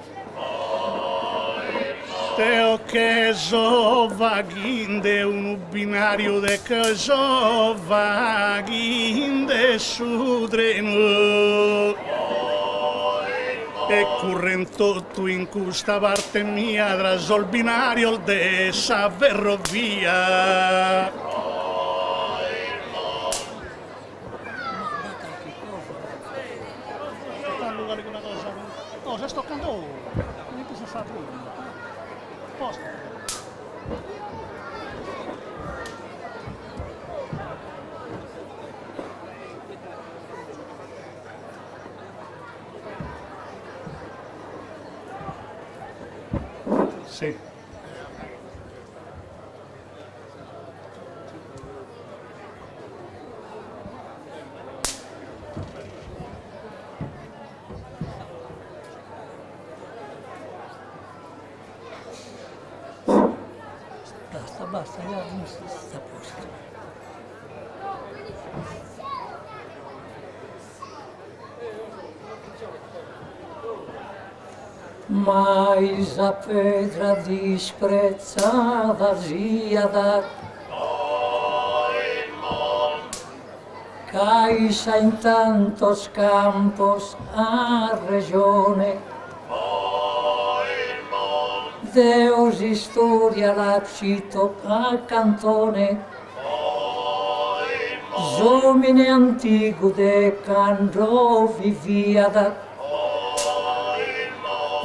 teo che so vaghinde un binario de che so vaghinde su treno e currento tu in questa parte mia tra sol binario il de sa ferrovia cosa sto cantando come ti si fa prima posto sì. Basta, ya non si sta a posto. Mais a pedra disprezzata sia da caixa in tantos campos a regione Deus historia l'acito al cantone Zomine antico de candro viviada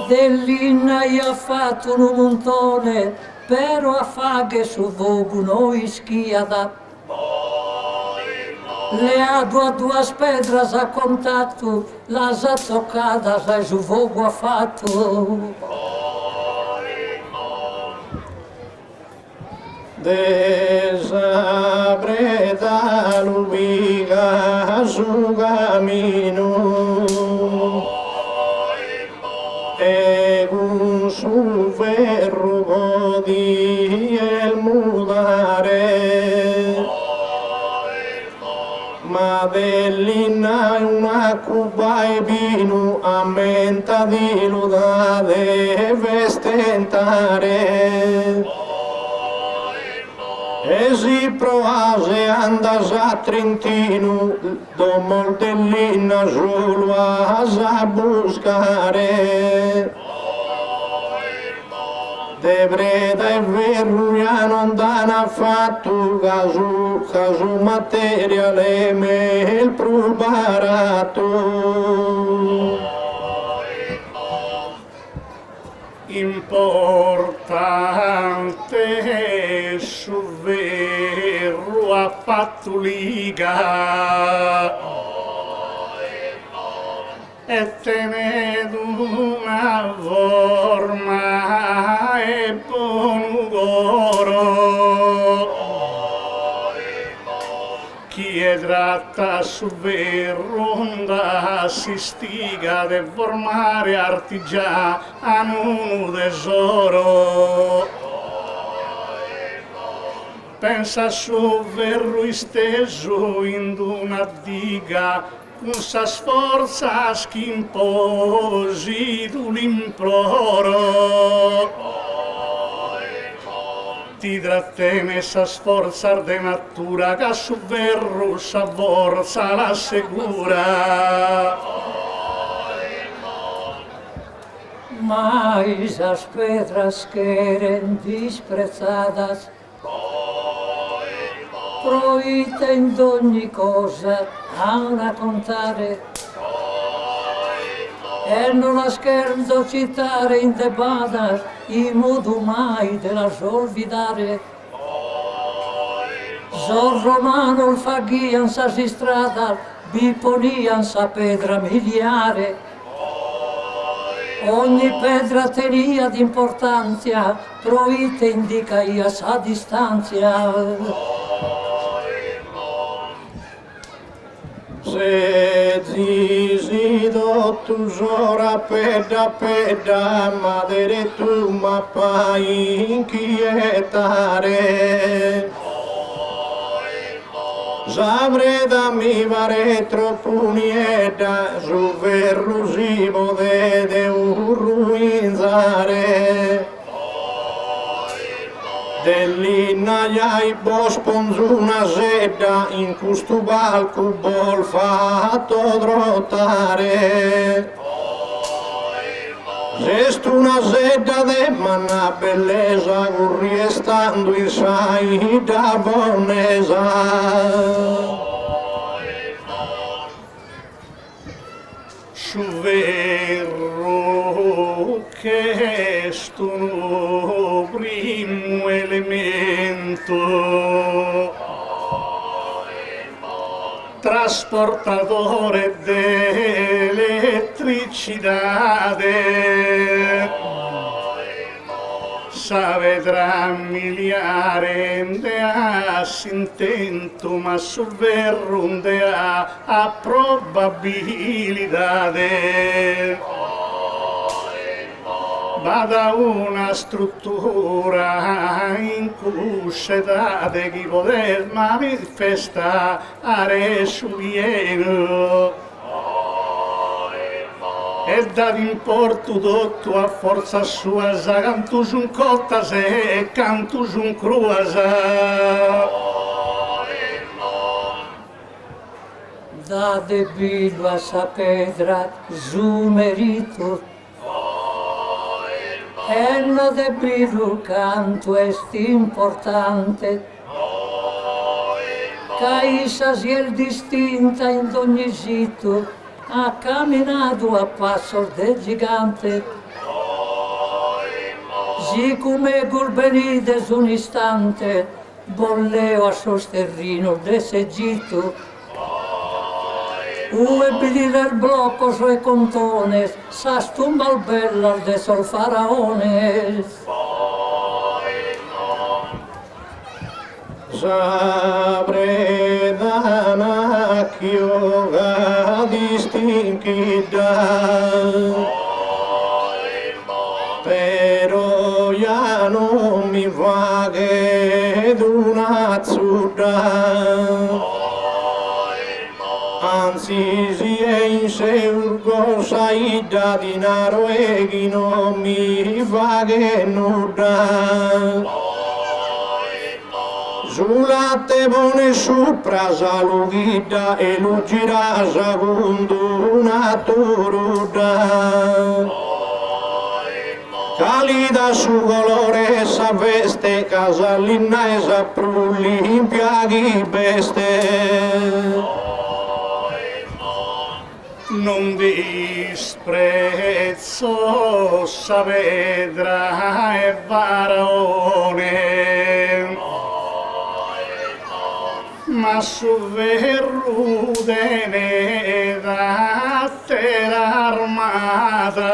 dell'inna ha fatto un montone però a faghe su vogu noi schiada le ha due pedras a contatto la sa toccata sa su vogu ha fatto desabreda l'ubiga su camino e un su verro di el mudare. Ma dell'inna una cuba e vino ammenta di lodare vestentare. E si provase andas a Trentino, domo dell'inna solo a buscare. De Breda e Verrugliano andano fatto caso materiale me il più barato. Importante su verro ha fatto liga e tened una forma e buon ugoro. Chi è tratta su verronda si stiga de formare artigiano un tesoro. Pensa su verro steso in una diga con sa sforza schimposi tu l'imploro. Ti trattene sa sforza de natura che su verro sa forza l'assicura. Mai esas pedras que eren disprezzadas proiten d'ogni cosa a contare e non la scherzo citare in debadas i modo mai della olvidare. Son romano il faghian sa si strada biponian sa pedra miliare. Ogni pedra tenia d'importanza proite indica ia sa distanza. Se zisi tu sora pedda madre tu ma fai inquietare. Zavreda mi vare troppo nieda su verrusivo de ruinzare. Dell'innaia i bosponzu una sedda in questo balco bol fatto drottare. Sesto una sedda de manna bellezza riestando in sai da bonesa. Su verro che è sto primo elemento trasportatore d'elettricità sa vedrà miliare de a s'intento ma su verro de a probabilità va da una struttura in cui sedate chi poter manifestare su pieno e da d'importo tutto a forza sua sa cantus un cottase e cantus un cruasa. Da de bilo a sa pedra su merito e no de bilo canto est importante ca isa si el distinta in ogni sito ha camminato a passo del gigante si come gurbenides un istante bolleo a sosterrino de seggito e pedire il blocco sui contones, sa stumbal bella de sol faraones. Sabre danacchio ga distinguida vita non mi va che d'una azzurra. Anzi si è in sé urgosa da dinaro e chi non mi va che nulla. Sul latte pone sopra salugida e lo gira secondo una turuda. Calida su colore sa veste, casallina e sa prulli in piaghi beste. Non disprezzo Saavedra e Varone, ma su Verrudene da terra armata.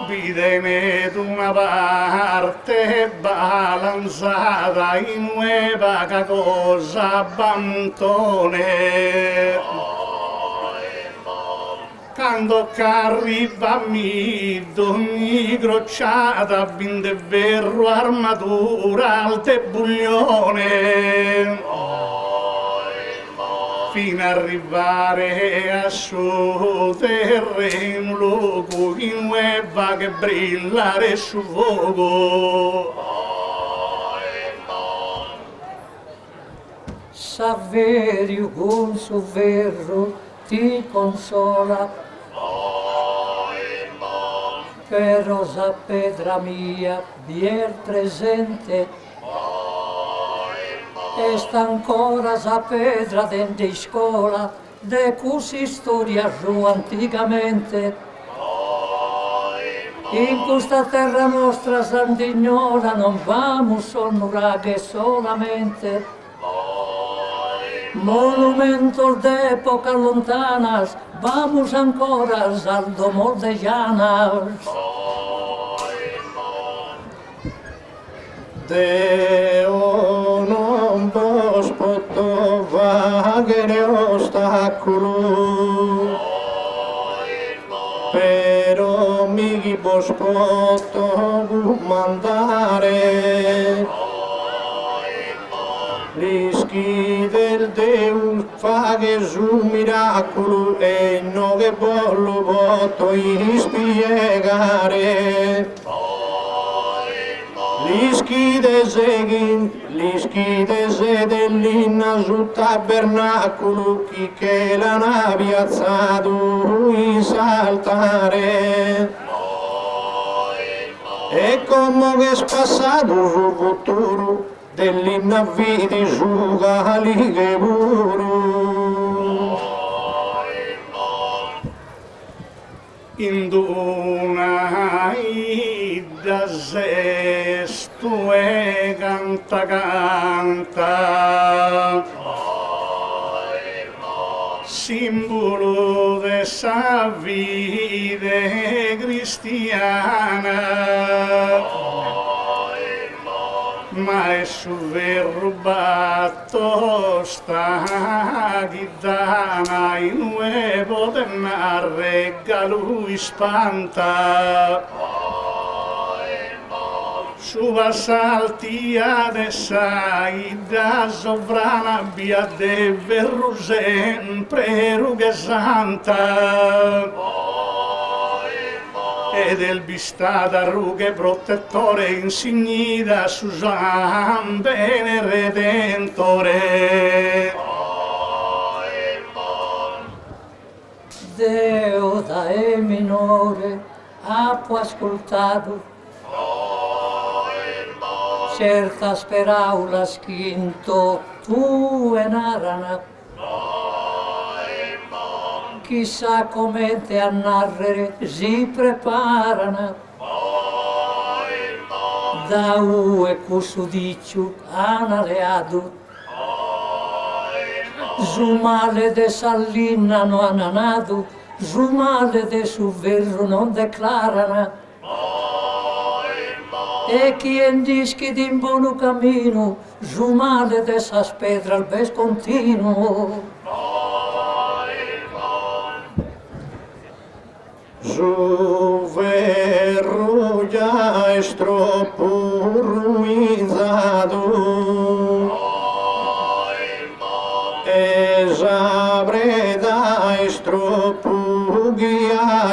Videme d'una parte balanzata in nueva cosa bantone. Quando arriva mi d'ogni crociata vinde verro armatura al buglione. Fino a arrivare a suo terreno luogo in nueva che brillare su fuoco. Saverio con su verro ti consola, però Saavedra mia vier presente. E sta ancora Saavedra dentro in scuola, de così storia giù anticamente. In questa terra nostra Sant'Ignora non vamos onorare solamente. Monumento d'epoca lontana, vamos ancora al domo de Llanas. Deo non vos poto vaghere ostacolo, però mi vos poto comandare. Rischi del Deus faghe su miracolo e non che lo poto spiegare. L'ischidese dell'inna sul tabernacolo, chi che l'ha piazzato in saltare. E come che è spassato sul futuro dell'inna vidi su calighe puro. Induna da sesto e canta canta, simbolo de sa vita cristiana, ma è su verrubato sta chitarra in nuovo denaro che lui spanta. Su vassaltia de saida sovrana via de verru sempre rughe santa. E del bistata rughe protettore insignita su San Bene Redentore. Deo da E minore ha ascoltato, certa speraula schinto tu e narana. Chissà come te a narrere si preparano. Da e custodiccio han alleato. Su male de Sallina non hanno nato, su male de su verro non declarano. E chi indischi di in buono cammino, su male de s'aspedra al bes continuo. Su verro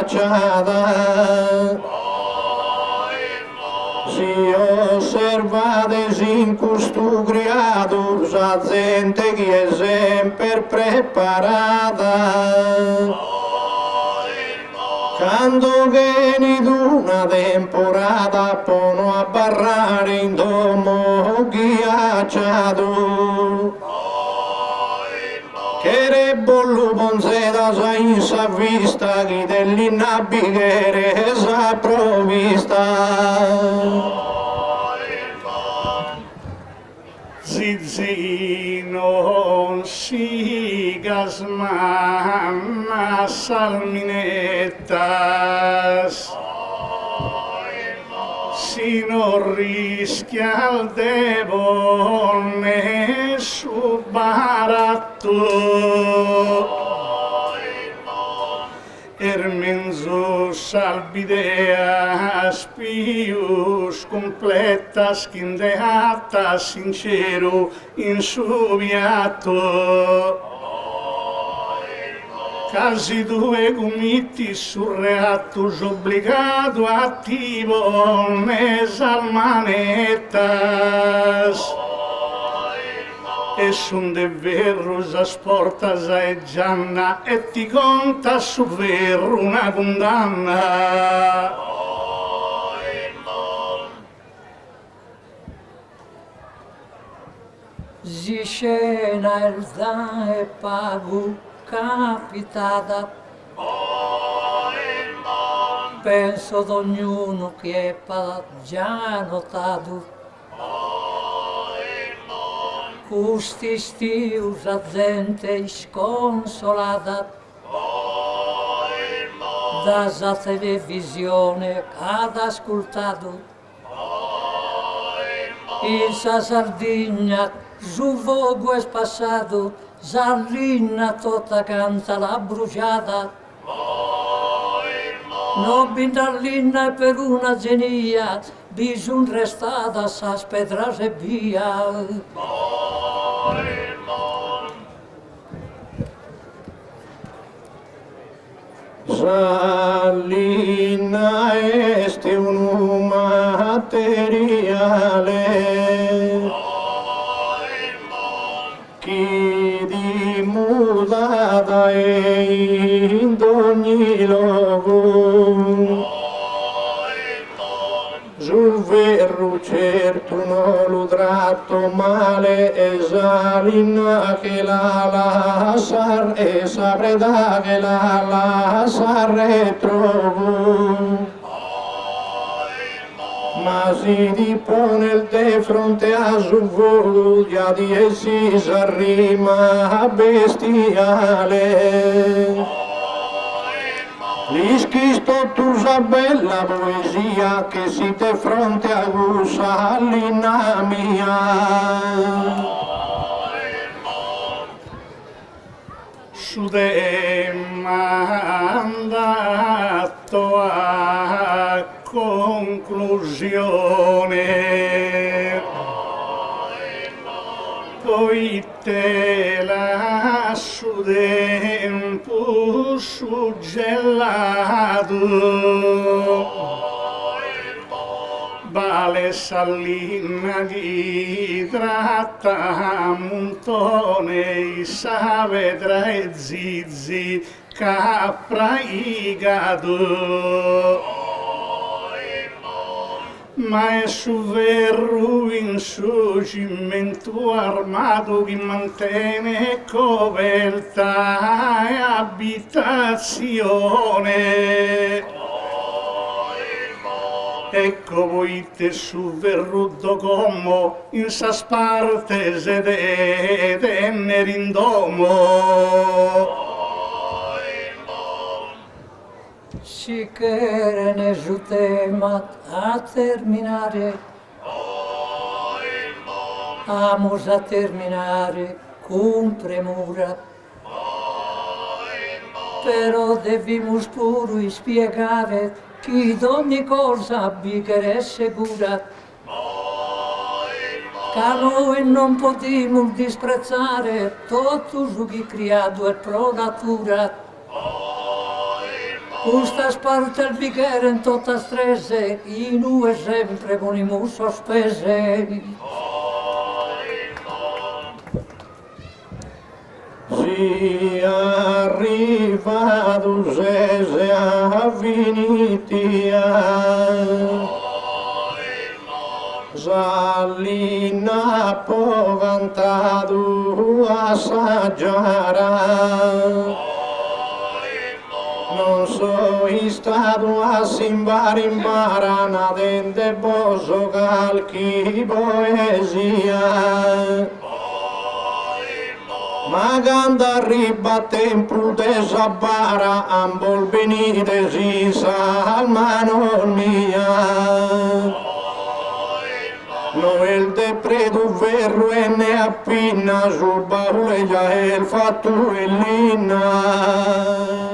ghiacciata. Si osservate in questo creato, sa gente che è sempre preparata. Quando vieni d'una temporata, pono a barrare in domo ghiacciato. Che re bollo ponzeta sa in sa vista, chi dell'innabighere sa provvista. Zizi non si gasmanna salminettas, si non rischia il devone su baratto. Ermenzus albideas pius completas quindeatas sincero insubiato. Casi due gomiti surreatus obligato attivo mesalmanetas. E son de verros as portas a Gianna e ti conta su verro una condanna. Si scena il da e pagu capitata. Penso ad ognuno che è già notato. Custi stius a gente sconsolata da sa televisione ad ascoltato in sa Sardegna su vogo è spassato Sarrinna tutta canta la bruciata non bindarlinna per una genia bisogna restata sa spedrase via. Salina este un materiale che dimudata è in ogni luogo. Sul verro certo non lo tratto male e salina che la lasciar e sapreda che la lasciar retrovo. Ma si dipone di fronte a sua voglia di essi s'arrima bestiale. L'ischisto tu sa bella poesia che si te fronte a gusa all'inna mia. Su mandato a conclusione, poi te la su tempo suggellato, vale salina di tratta montone, savedra e zizi, capra e gado. Ma è su verro in su cimento armato che mantiene coperta e abitazione. Ecco voi te su verruto como in sa sparte sede tenere in domo. Si che ne su tema a terminare, amos a terminare con premura, però devimus pure spiegare che d'ogni cosa abbia sicura, che noi non potremo disprezzare tutto su chi creato è pro natura. Questa sparte il bicchiere in tutta strese, in ue sempre con i mu sospese. Si arrivato se a vinitia, Salina po cantato assaggiare. Non sono stato a simbare in barana dente posso calchi poesia. Ma canta arriba tempo de sabara ambol venite si salmanonia. Noel de predu verro e ne appina sul baule già il fatto e l'inna.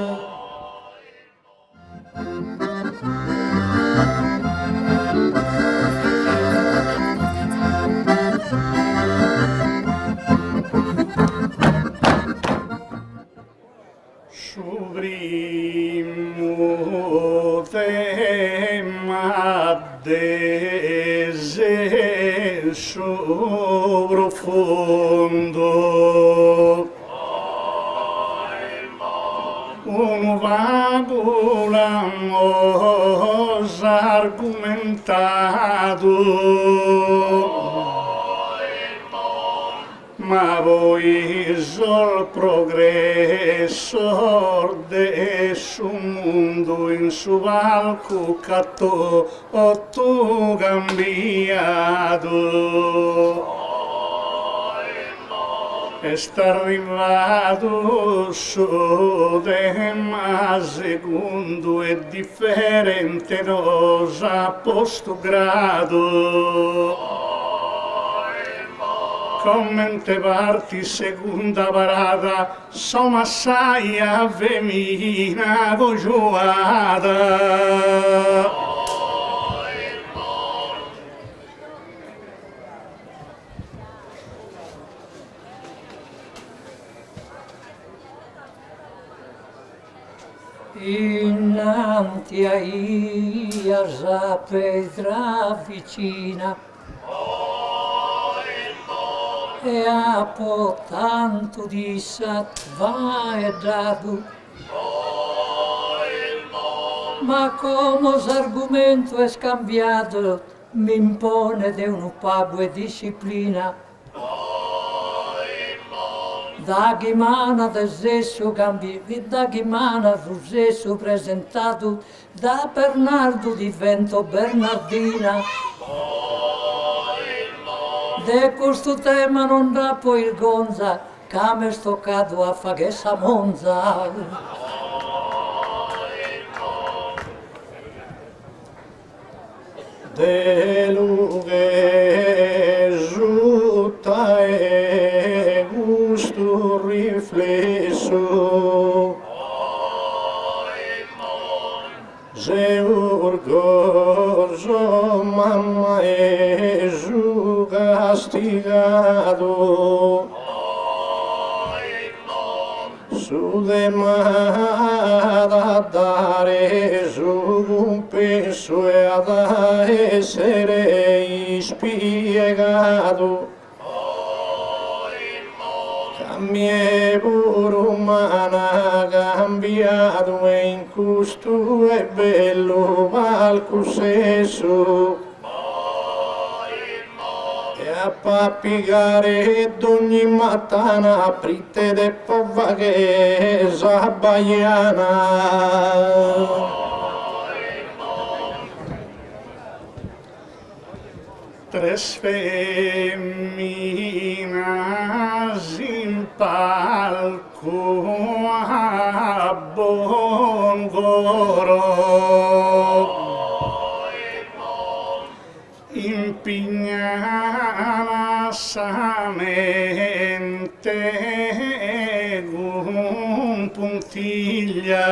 Su primo tema desenso profondo, un vago l'amos argomentato, ma voi sol progresso de su mondo in su valco catto tu cambiato. E sta arrivato su de ma secondo e differente rosa posto grado. Commente parti seconda parata, sono assai avvemina cogioata. Innanti a ia sa pedra vicina, e a po' tanto di va e dato, ma come l'argomento è scambiato, mi impone di un pago e disciplina. Da Ghimana del stesso cambi, da Ghimana sul stesso presentato, da Bernardo divento Bernardina. De questo tema non dà poi il gonza, che mi è toccato a fare questa monza. De lughe giutta e gusto riflesso, se orgoglio mamma è giù castigato, su de a dare su un penso e ad essere spiegato. Mie pure umana cambiato e in questo è bello palco sesso e a pappigare d'ogni mattina aprite de pova che sabaiana. Tres feminas in palco a Bongoro, impignasamente con puntiglia.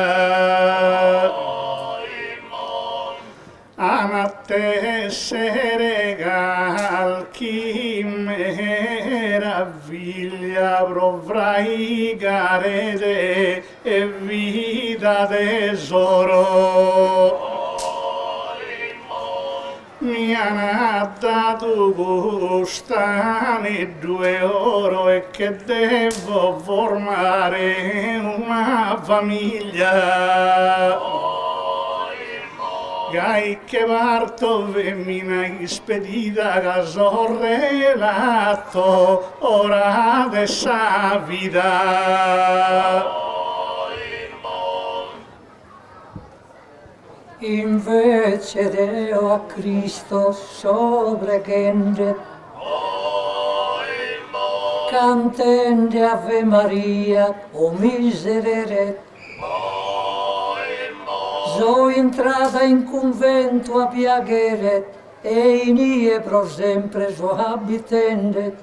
A te se regal chi meraviglia provrai gare e vita tesoro. Mi hanno dato costane 2 oro e che devo formare una famiglia. Gai che parto femmina ispedita che so relato ora dessa vita. Invece Deo a Cristo sopregende, cantende Ave Maria, o miserere. So entrata in convento a piaghere, e in ie pro sempre so abitende.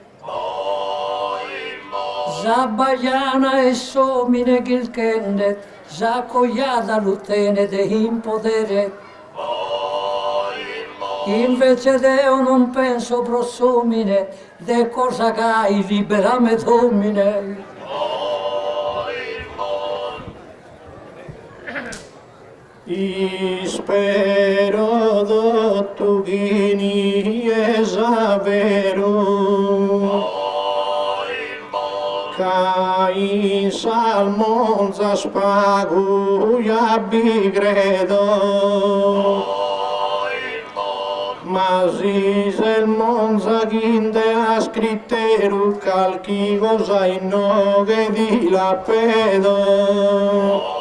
Zabaiana e somine gilkendet, Zacoiada lutene de impodere. Invece Deo non penso prosomine, de cosa gai liberame domine. Spero dottu gini esavero, ca in salmonza spagu abbi credo, ma si il monza ginde a scritteru calchi cosa in noghe di la pedo.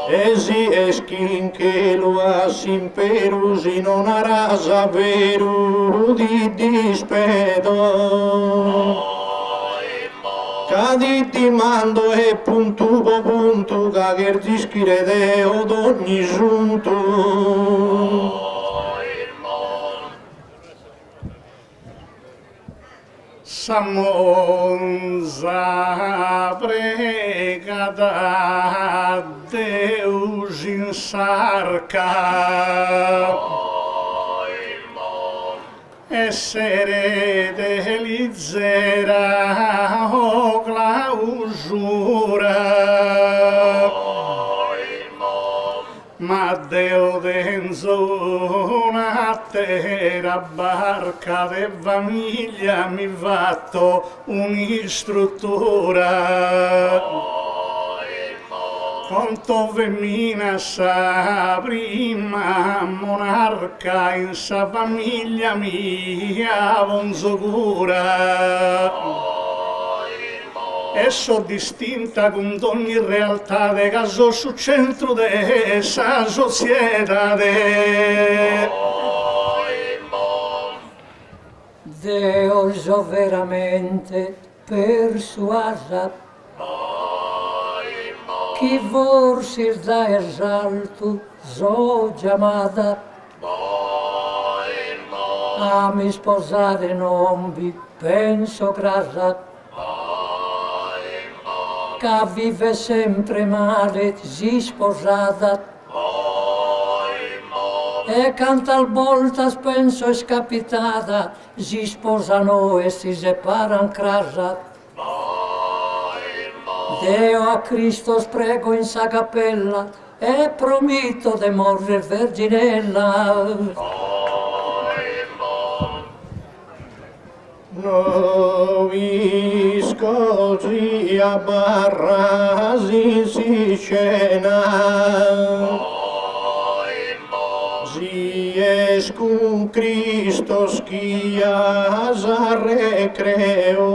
E si eschin che lo asimperu si non arasa veru di dispedo. Cadi ti mando e puntu po puntu cager dischire Deo d'ogni giunto. Samonza pregata Deus in sarca, essere delizera o clausura, ma Deo denzo una terra barca de famiglia mi fatto un'istruttura. Conto femmina sa prima monarca in sa famiglia mia vonzo cura. E so distinta con ogni realtà de caso su centro de esa società de. Deo so veramente persuasa, chi vorsi da esalto so chiamata, a mi sposare non vi penso grasa, che vive sempre male si sposata, e canta al volta penso è scapitata, si sposano e si separan crasa. Deo a Cristo sprego in sa cappella e prometto de morrer verginella. Novis così a barrasi si scena, si escun Cristo schiasa recreo,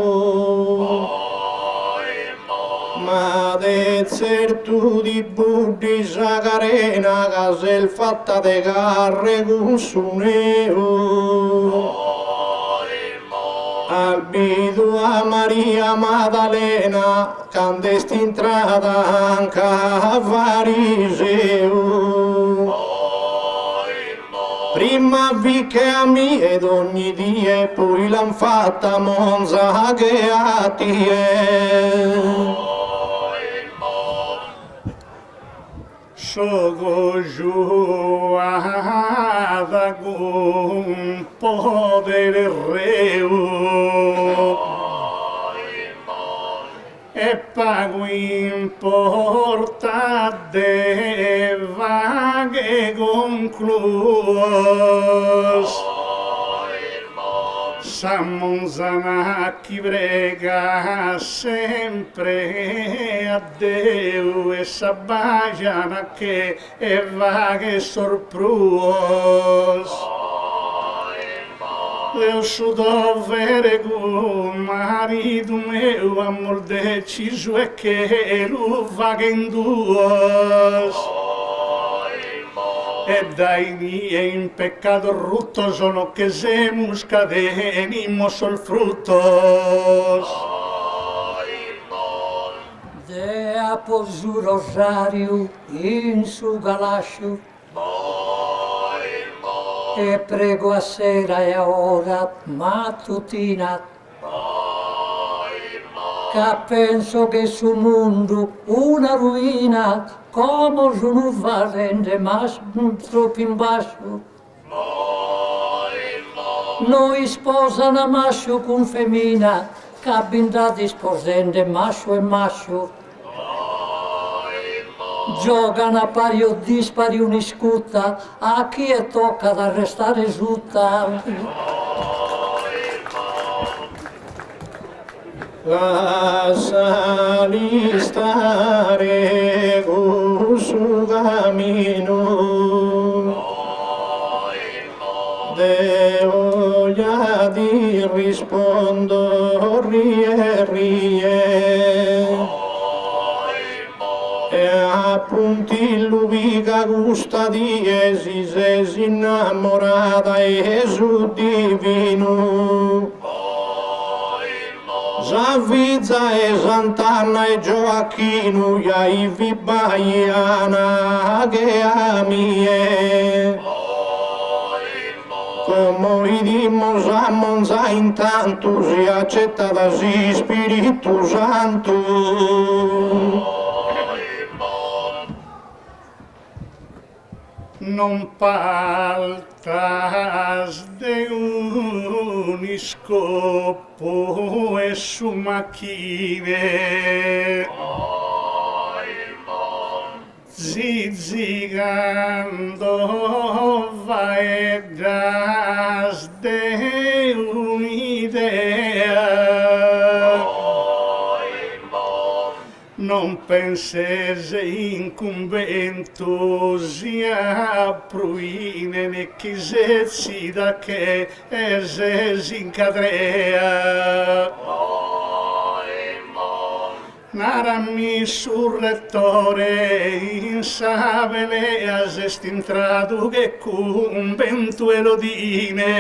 ma de certu di buddi sacarena casel fatta de carre con suneo. Albidu a Maria Maddalena, candesti intrada anche a fariseo. Prima vi che a me ed ogni die, poi l'han fatta Monza che a tie. Sono giuata con potere reo e pago importa de vaghe concluos. Sammonzana chi prega sempre a Deu e s'abbagiana che e vaghe sorpruos. Eu sou dovere cu marido meu, amor deciso é que ele vaga em duas. E dai miei in peccato rutto sono che semus cadenimos sol frutos. De após o rosário in su galascio e prego a sera e a ora mattutina che penso che sul mondo una ruina come sono valente ma troppo in basso noi sposano maschio con femmina che abbindati sposende maschio e maschio giocano a pari o dispari un'iscutta a chi è tocca da restare sutta. Lasciali stare con su cammino, devo già di rispondo rie. E appunti l'ubica gusta di esis innamorata e su divino. Zavizza e Sant'Anna e Gioacchino, Iaivi Baiana che amie. Come i dimos a Monza intanto si accetta da si Spirito Santo. Non paltas de un iscopo e su macchine zizzigando vai das de un'idea. Non pensese incumbento sia pruine ne chisezzi da che eses incadrea. Narami surrettore in saveleas est intradu che cumbento elodine.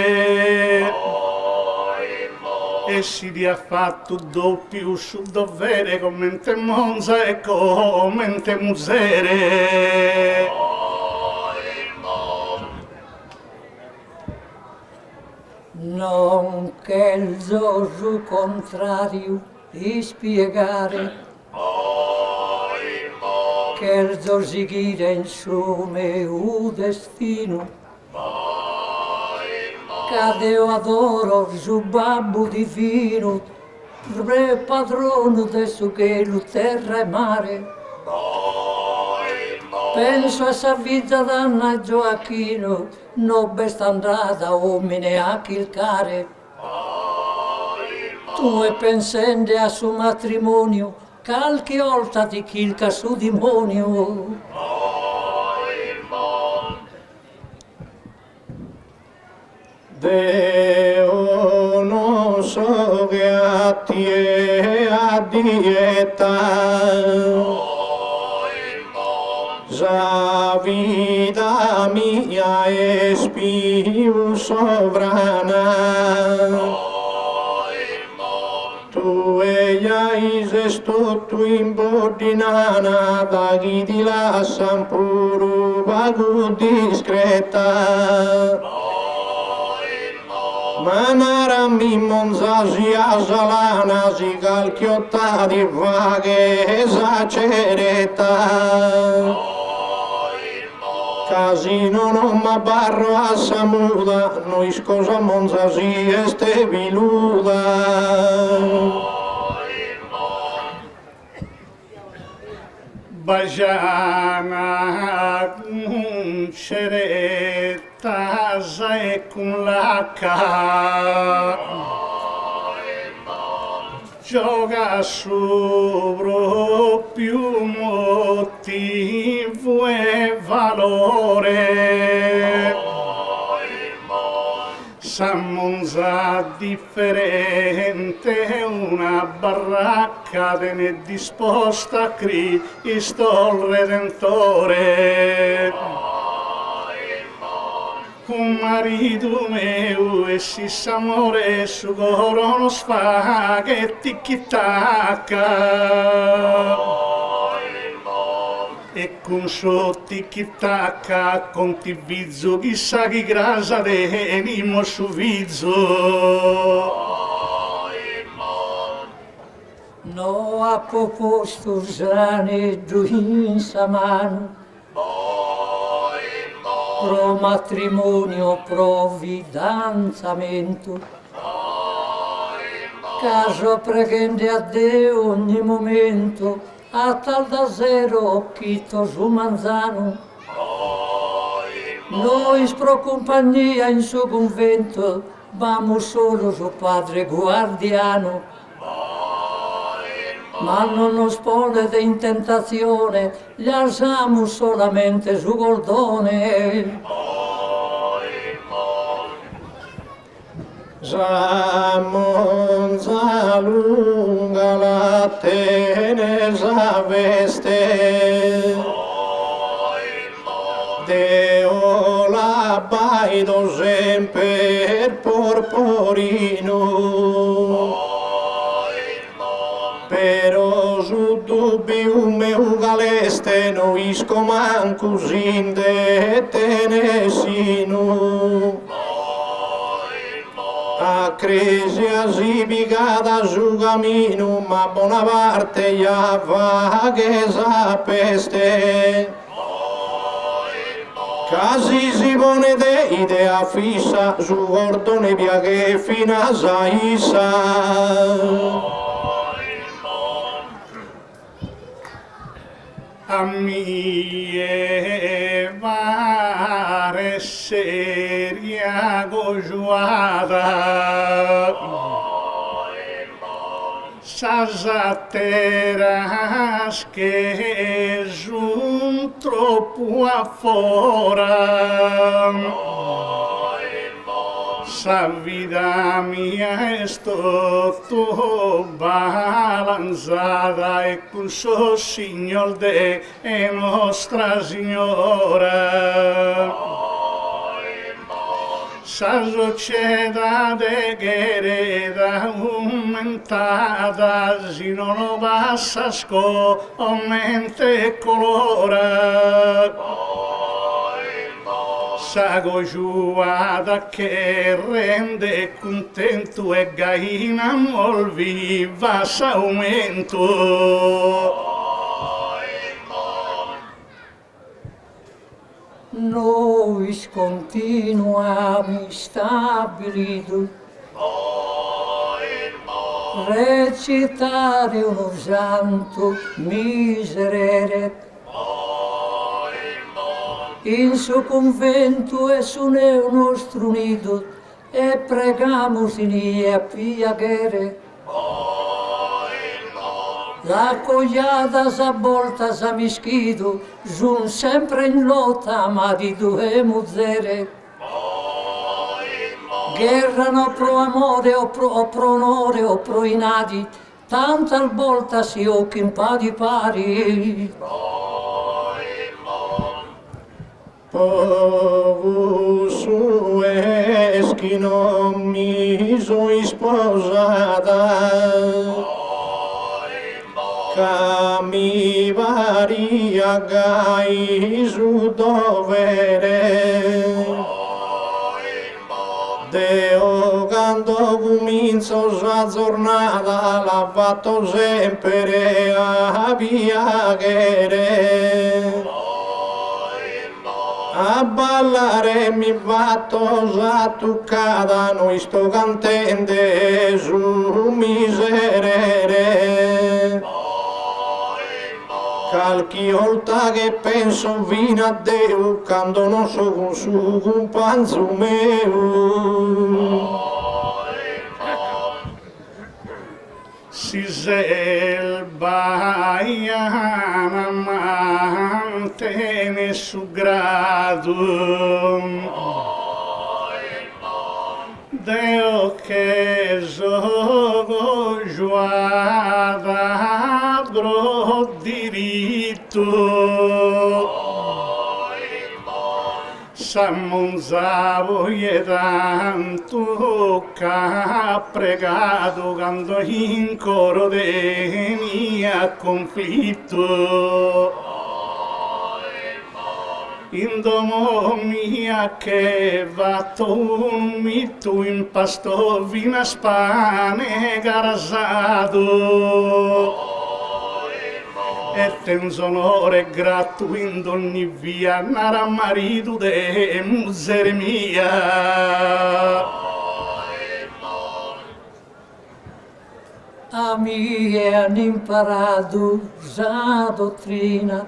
E si dia fatto doppio su dovere commente Monza e commente Musere. Non che il giorno contrario di spiegare che il giorno seguire insieme un destino Cadeo adoro su babbo divino, re padrono adesso che lo terra e mare. Penso a sa vita d'Anna Gioacchino, non besta andata uomine a chilcare. Tu e pensende a suo matrimonio, calchi volta ti chilca su demonio. Deo non so che a te a dieta sa vita mia è più sovrana tu e hai tutto in bodinana da chi ti lascian puro vago discreta Manarami Monza si asalana si calchiotta di vaghe esacereta Casino non m'abbarro a Samuda noi scosa Monza si este viluda Bajana ceretta e con la ca gioca su più motivo e valore. Sammonza differente, una baracca ne disposta a Cristo il Redentore. Un marito mio e si s'amore su coro non sfa che ticchi-tacca. E con suo ticchi-tacca con ti vizzo chissà chi grasa tenimo su vizzo. No a posto zane in sa mano pro matrimonio, pro fidanzamento. Caso pregende a Dio ogni momento, a tal da zero chito su manzano. Noi pro compagnia in suo convento, vamos solo su padre guardiano. Ma non nos pone in tentazione, gli alzamo solamente su goldone. Zamonza lunga la tenesa veste, Deo la baido sempre porporino. Però su dubbio meu galeste no isco mancus in de tenesino. A crisi asibigada su camino, ma buona parte ya vaghesa peste. Casi si pone de idea fissa, su cordone viaghe fino a Saissa. A mie vare seria gojoada sazateras que jun troppo afora. Sa vida mia è tutto balanzata e con suo Signor de e Nostra Signora. Sa sociedade che reda aumentata, si non lo passa scomente e colora. Sa gojoada che rende contento e gaina mol viva s'aumento. Noi continuami stabilito recitare uno santo miserere in suo convento e su neo nostro nido e pregamos in a piaghere. La cogliata s'avvolta sa mischido, giun sempre in lotta ma di due muzzere. Guerrano pro amore o pro onore o pro inadi, tanta volta si occhi in pari pari. Povus eschi non mi sono sposata, che mi varia gai su dovere. Deo quando comincio la giornata la fatto sempre a piacere. A ballare mi fatto già toccata, noi sto cantante su miserere. Che Qualche volta che penso vino a Dio, quando non so con su companzo mio. Si selva mantene su grado Deo che gioco giuada dro diritto S'ammonzavo e tanto che pregato quando in coro de mia conflitto in domo mia che vatto un mito in pasto vina spane garasato e tenzonore gratto in ogni via nara marito de miseria mia a mie hanno imparato la dottrina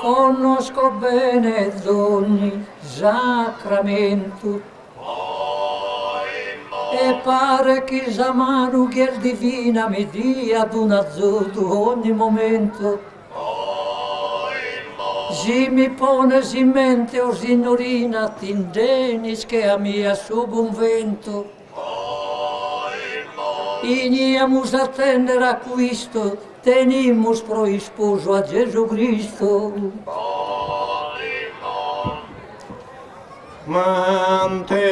conosco bene ogni sacramento e pare che la mano che il divina mi dia ad un azzurro ogni momento. Si mi pone in mente o signorina tindenis che a mia su convento. Iniamus a tendere a Cristo, tenimus pro sposo a Gesù Cristo. Mantene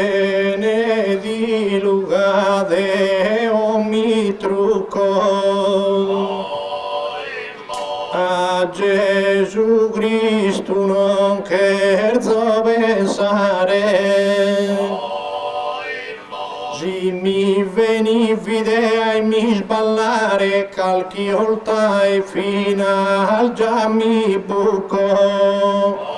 di lugade o mi trucco a Gesù Cristo non cherzo pensare si mi veni videa e mi sballare calchi volta e fino al già mi buco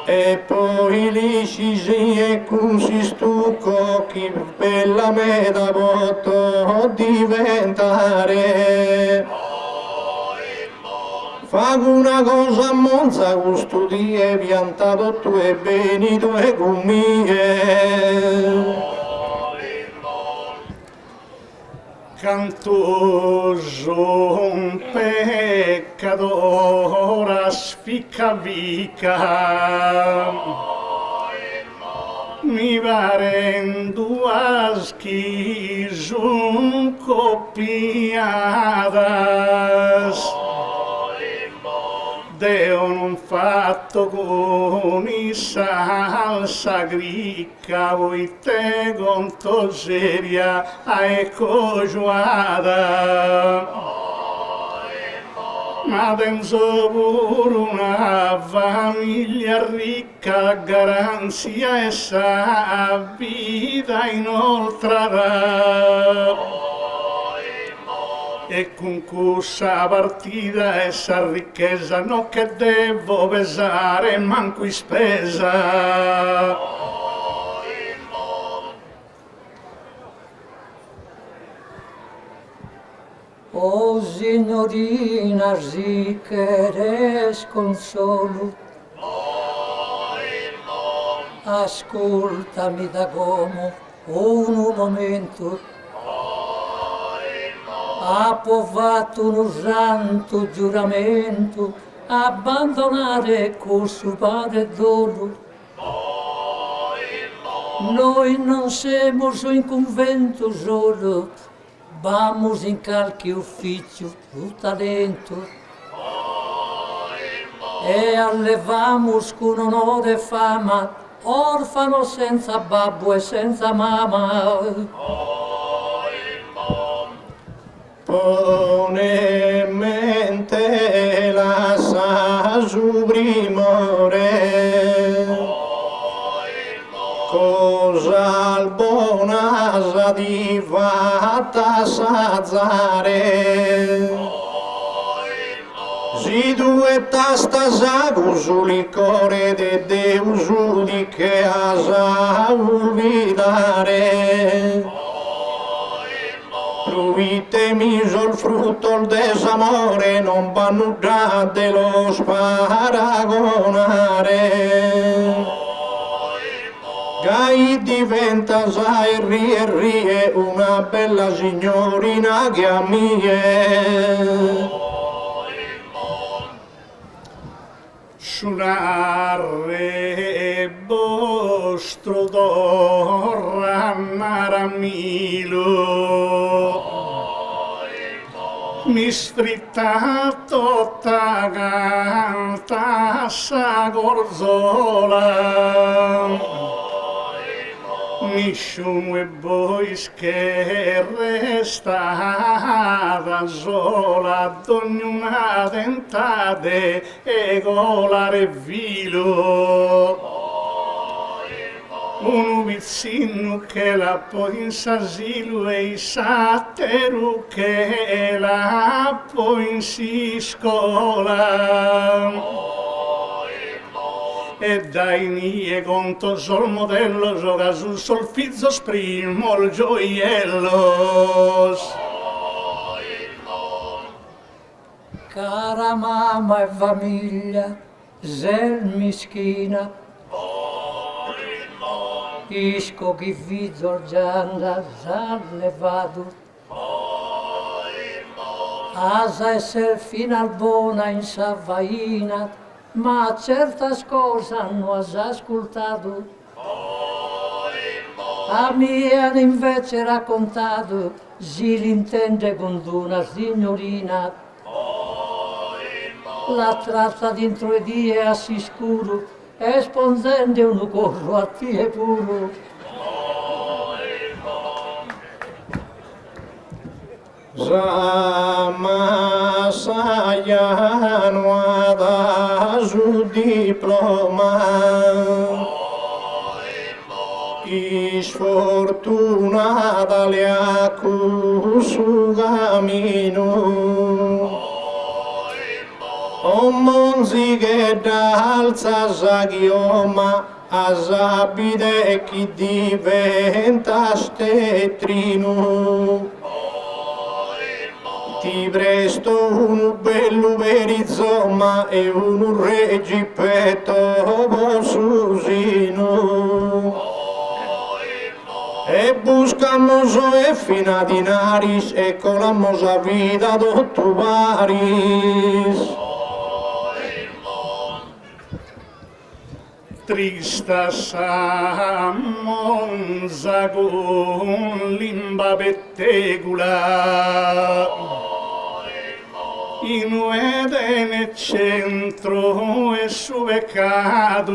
e poi lì scisi e così stucco che bella me da botto diventare fago una cosa a Monza gusto di e piantato tu e beni tu e con mie cantoso un peccadora sficcavica mi varendo a schizun copiadas Deo non fatto con i salsa gricca voi te conto seria a ecco giuada ma penso pure una famiglia ricca garanzia e sa vita inoltrata e con questa partita e sa ricchezza non che devo pesare manco in spesa Oh signorina sì che eres consolo ascoltami da come un momento ha provato un santo giuramento abbandonare col suo padre dolo. Noi non siamo in convento solo, vamos in qualche ufficio, tu talento. E allevamos con onore e fama, orfano senza babbo e senza mamma. Pone in mente la sa su primore cosa al bonasa di fatta sazzare si due tasta sagu sul cuore de Deus di che asa olvidare Truitemi il frutto desamore, non vanno de lo sparagonare. Gai diventa sai rie una bella signorina che a mie. Suonare vostro d'orra maramilo mi stritta tutta canta sa gorzola mi sciumo e voi che resta da sola ognuna tentate e colare vilo un vizzino che la poi in sasilu e i satteru che la poi in si scola e dai mie conto sol modello gioca sul solfizzo sprimo il gioiello. Cara mamma e famiglia, zel mischina, isco chi vizzo gianda levato, asa esser fino al buona in savaina, ma certa cosa hanno ascoltato. A mia invece raccontato, si l'intende con una signorina. La tratta dentro i die a si scuro, e spondende un corro a tie puro. Sama sayano ada su diploma sfortunata le accu su camino o monzi che d'alza sa chioma a sapide chi diventa stettrino. Ti presto un bello perizoma e un reggipetto susino. E buscamos e fina di naris e colamos a vida dotto Paris. Trista sa Monza con limba pettegula in uede nel centro e su peccato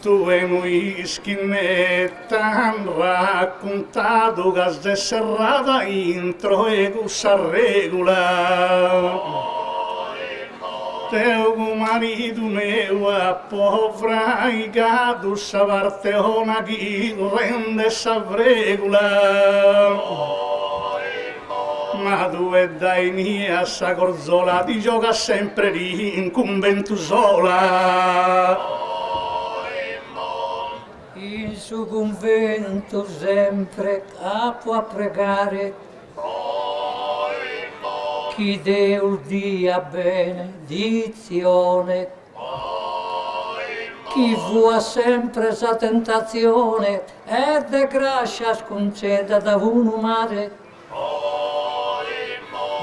tu e noi schinnetta han raccontato che è serrata intro e cussa regola teu marido meu a povra e gado sa parteona chi rende sa vregola ma tu e dai mia sa corzola ti gioca sempre lì in convento sola In su convento sempre capo a pregare chi Deo dia benedizione, chi vuole sempre sa tentazione e de grazia conceda da uno mare.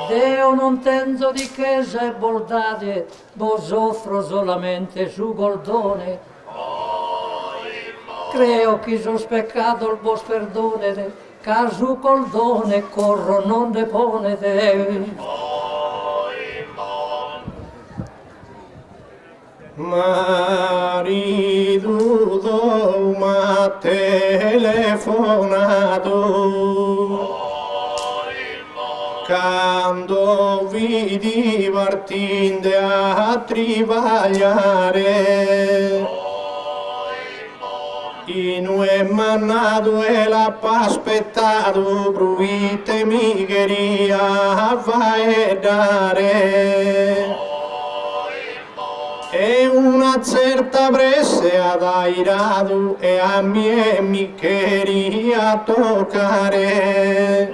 Deo non tendo di chiesa e bordate, vos offro solamente su goldone. Creo che sos peccato il vos perdonere, casu col done corro non deponete. Marido m'ha telefonato quando vi divertinde a travagliare in un mannato e l'ha aspettato provitemi che ria vai dare e una una certa avresse adairato e a me mi quería toccare.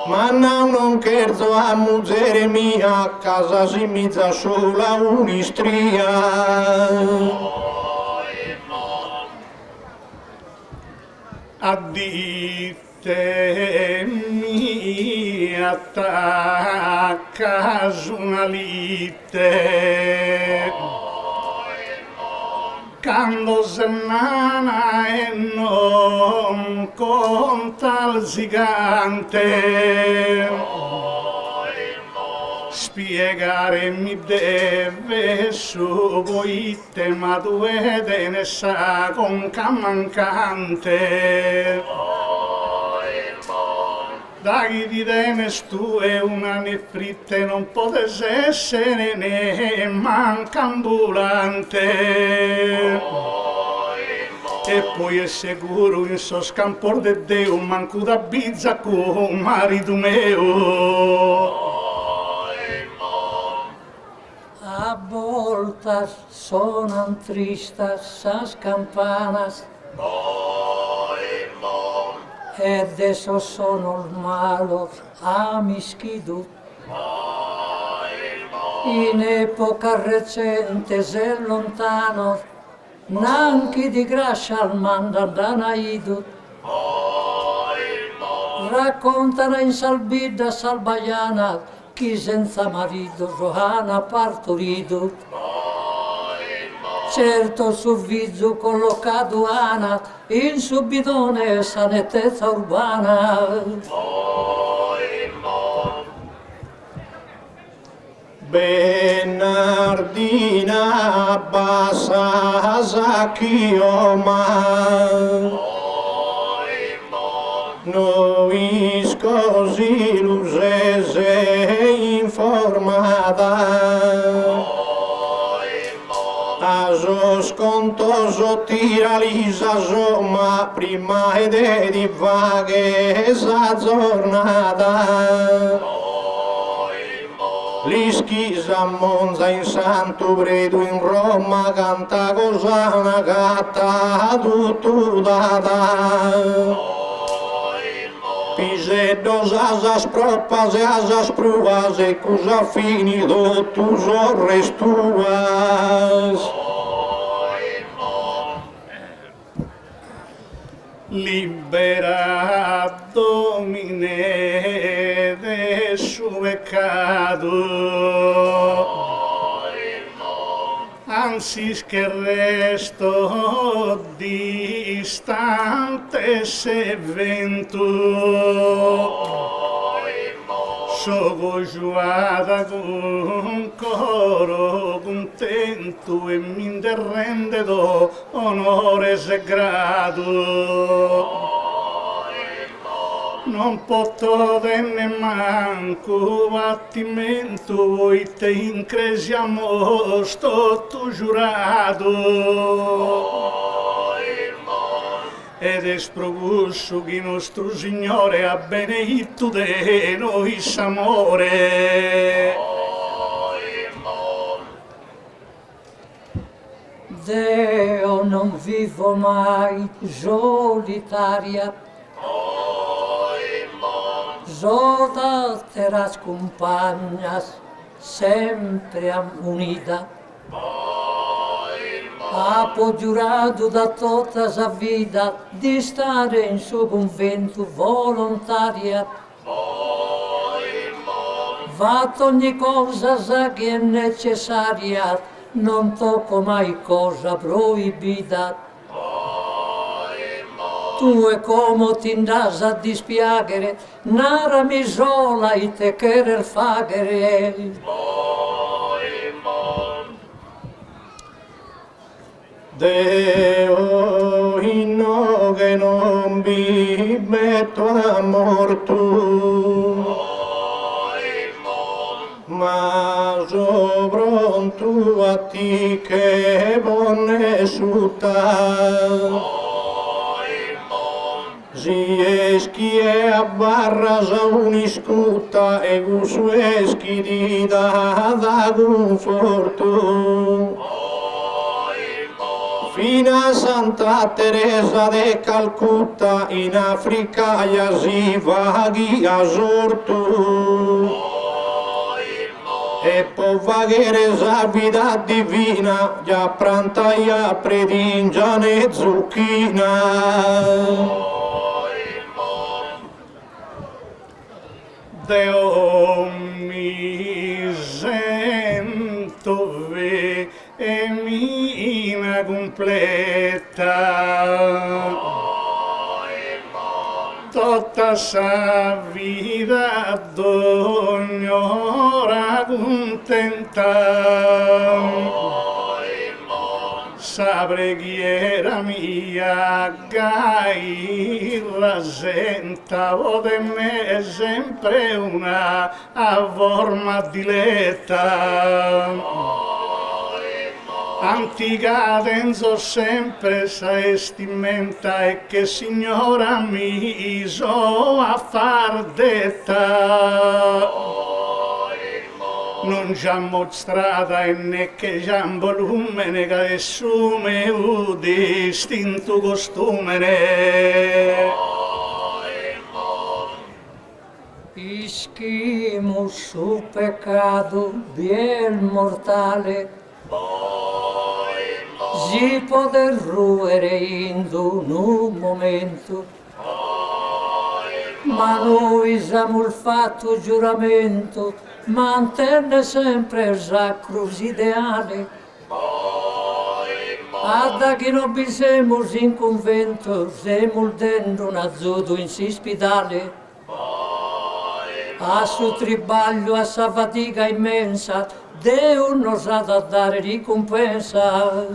Ma no, non scherzo, a muggere mia, a casa si mizza sola un'istria. A dite mi attacca su una lite, quando se nana e non conta il gigante. Spiegare mi deve su voi ma due te ne sa con mancante. Da chi di te ne stu e una ne fritte non potesse essere ne manca ambulante. E poi è sicuro in so scampor de Deo manco da bizza con marito mio. A voltas sonan tristas as campanas e de esos son los malos amisquidut. In epoca recentes e lontanos nanchi di grascia al mandandanaidu raccontano in salbida salbaiana chi senza marito Johanna partorito. Certo su viso collocato ana in subidone sanitezza urbana. Bernardina bassa chioma, noi così l'usese informata. Aso scontoso tira lisa somma prima ed è di vaghe sa giornata. L'ischisa a Monza in Santo Bredo in Roma canta cosana gatta tutto data. Piseddos asas propas e asas pruas e cosa finito tu sorres tuas. Libera Domine de su peccato, anzi che il resto distante se vento. Sono giuata con coro contento e mi rende do onore e grado. Non posso ne manco battimento, voi te incresiamo sto tu giurato. Ed esprogusso che nostro Signore ha beneitto de noi s'amore. Deo non vivo mai solitaria, soda teras compagnas sempre unida. Apo giurato da tutta sa vita di stare in suo convento volontaria. Fatto ogni cosa sa che è necessaria, non tocco mai cosa proibita. Tu e come ti andas a dispiagere, nara mi sola e te querer fagere. Deo inno che non vi metto a morto, ma so pronto a ti che bonne sutta. Zieschi e a barra sa uniscutta e gusueschi di da conforto. Fino a Santa Teresa de Calcutta in Africa ja si vaghi a sorto. E può vagare sa vita divina, già pranta ja predingia ne zucchina. Deo mi sento ve e mina completa. Tutta sa vita d'ogni ora contenta. Sa preghiera mia gai rasenta, o de me sempre una forma diletta. Antica denso sempre sa estimenta e che signora mi iso a far detta. Non già mostrata e né che già in volume ne che assume un distinto costume ne. Ischimus su pecado bien mortale, si poter ruere in un momento, ma noi siamo il fatto giuramento, mantenne sempre il sacro ideale. Adda che non bisemo in convento, siamo dentro un azzurro in si spidale. A suo tribaglio, a sa fatica immensa, Dio nos ha da dare ricompensa.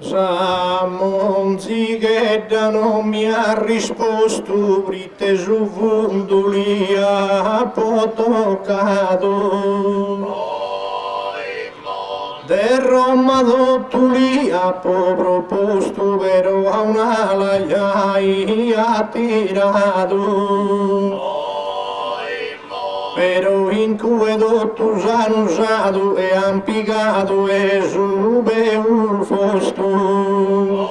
Sa monzighedda non mi ha risposto, britte su fundulia po' toccato. De Roma dottulia po' proposto, però a un'ala gli hai attirato. Però in cui dottus hanno usato e han piegato e sube un fosto.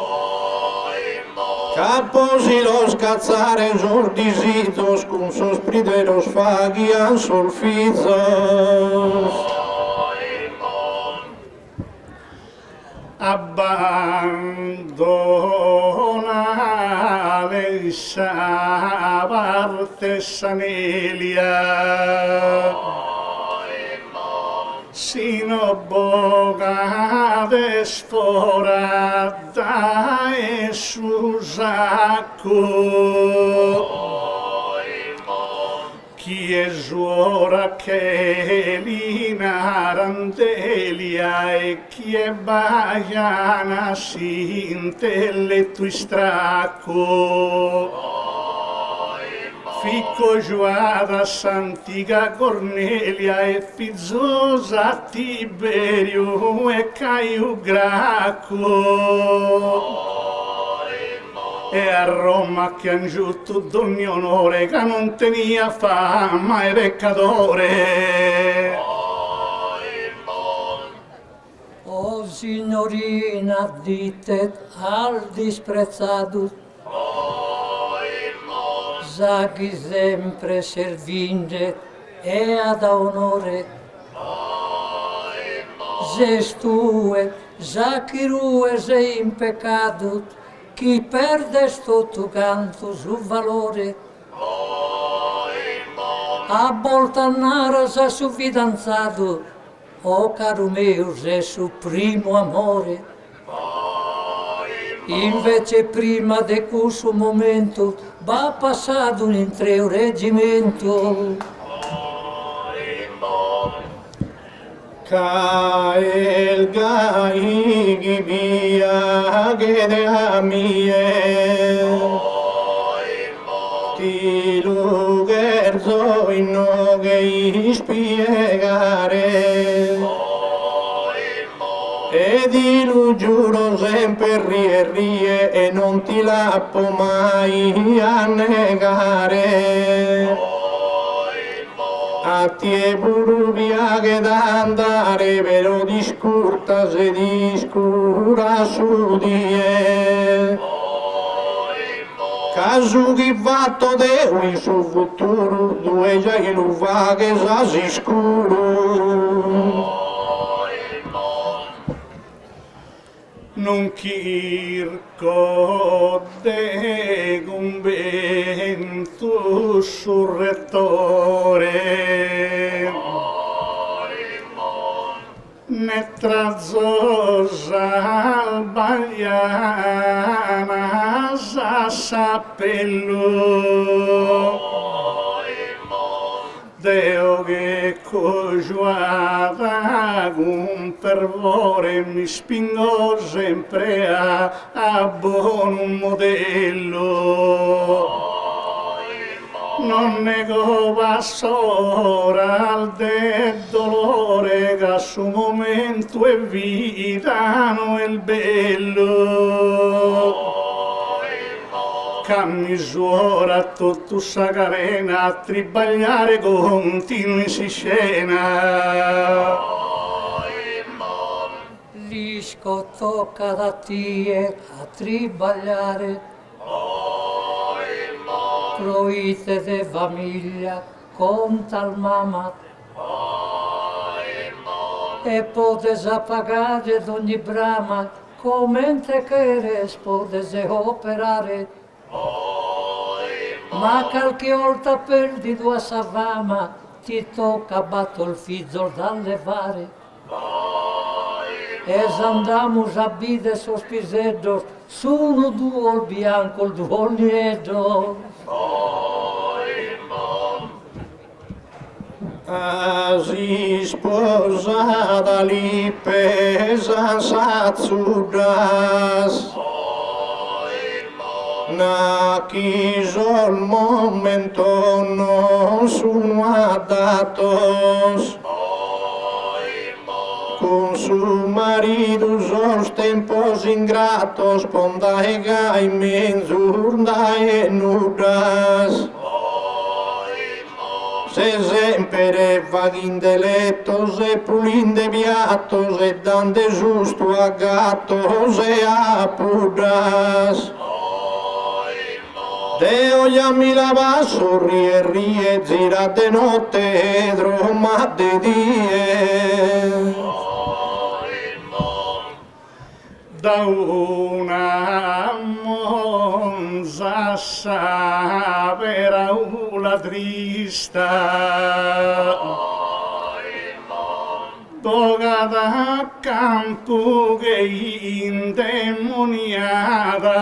Caposi lo scazzare sordisitos con sospridero sfaghi an solfizos. Abbandona l'essa parte sanelia, sino boga de sforata e su sacco. Chi è suora che lina randelia e chi è baiana si intelletto stracco. Ficco giuada Santica Cornelia e fizzosa Tiberio e Caio Gracco. E a Roma che han giunto d'ogni onore che non tenia fama e peccatore. O signorina, dite al disprezzato, sa chi sempre servinge e ad onore. Se stue, sa chi rue sei in peccato, chi perde sto tu canto su valore. A Boltanara sa su fidanzato, o caro mio se su primo amore. Invece prima de questo momento va passato un intreo reggimento. Cael gai via che de amie ti lugerzo in no che spiegare ed ti lo giuro sempre rie e non ti lappo mai a negare. A te pure che da andare però discurta se discura su di caso che fatto te il suo futuro due già che lo fa che sa sicuro. Non chirco de convento surrettore ne trazzosa albagliana sa sappello Deo che cogiuata con fervore mi spingo sempre a buon modello. Non nego passora al del dolore che a suo momento è vita, no è il bello. Camisuora tutto sa carena a tribagliare continui si scena. Lisco tocca da tie a tribagliare proite de famiglia conta al mamma e potes appagare d'ogni brama come te queres potes operare ma qualche volta perdi tua savama ti tocca batto il fizzol da levare e andamus a bide sospiseddos sono due il bianco il duo il nero Si sposata lì pesa satsudas na chiso il momento non sono adatos con su marido sos tempos ingratos ponda e gai menzurda e nudas se sempre vaghin de lettos e pulin de biatos e dan de giusto a gattos e a pudas Deo ya mi lava rie gira de notte e droma de die Da una monza savera una trista Doga da campo che indemoniata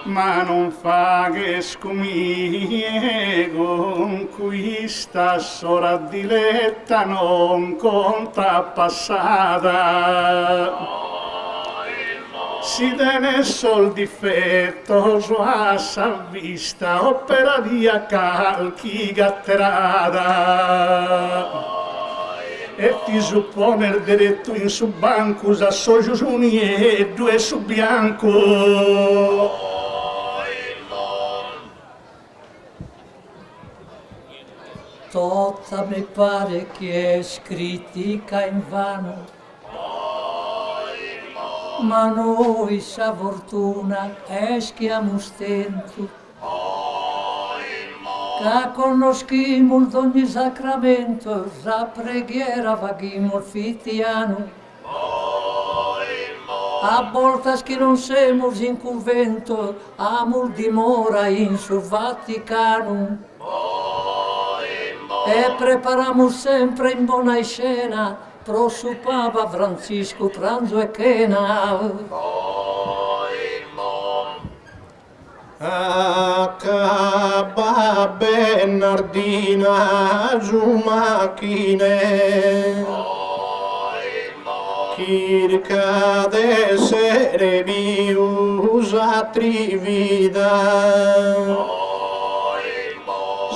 ma non fa che scumie conquista sora diletta non conta passata si tiene sol difetto sua salvista opera via calchi gatterata e ti suppone diretto in su banco a soggiuni e due su bianco Tutta mi pare che è critica in vano, ma noi sa fortuna eschiamo stento, che conoscimo d'ogni sacramento, la preghiera vaghimo il fittiano, a volte che non siamo in convento, amor dimora in su Vaticano. E prepariamo sempre in buona scena, pro su Papa Francisco pranzo e cena. Acaba Bernardina giù macchine Circa d'essere viusa trivida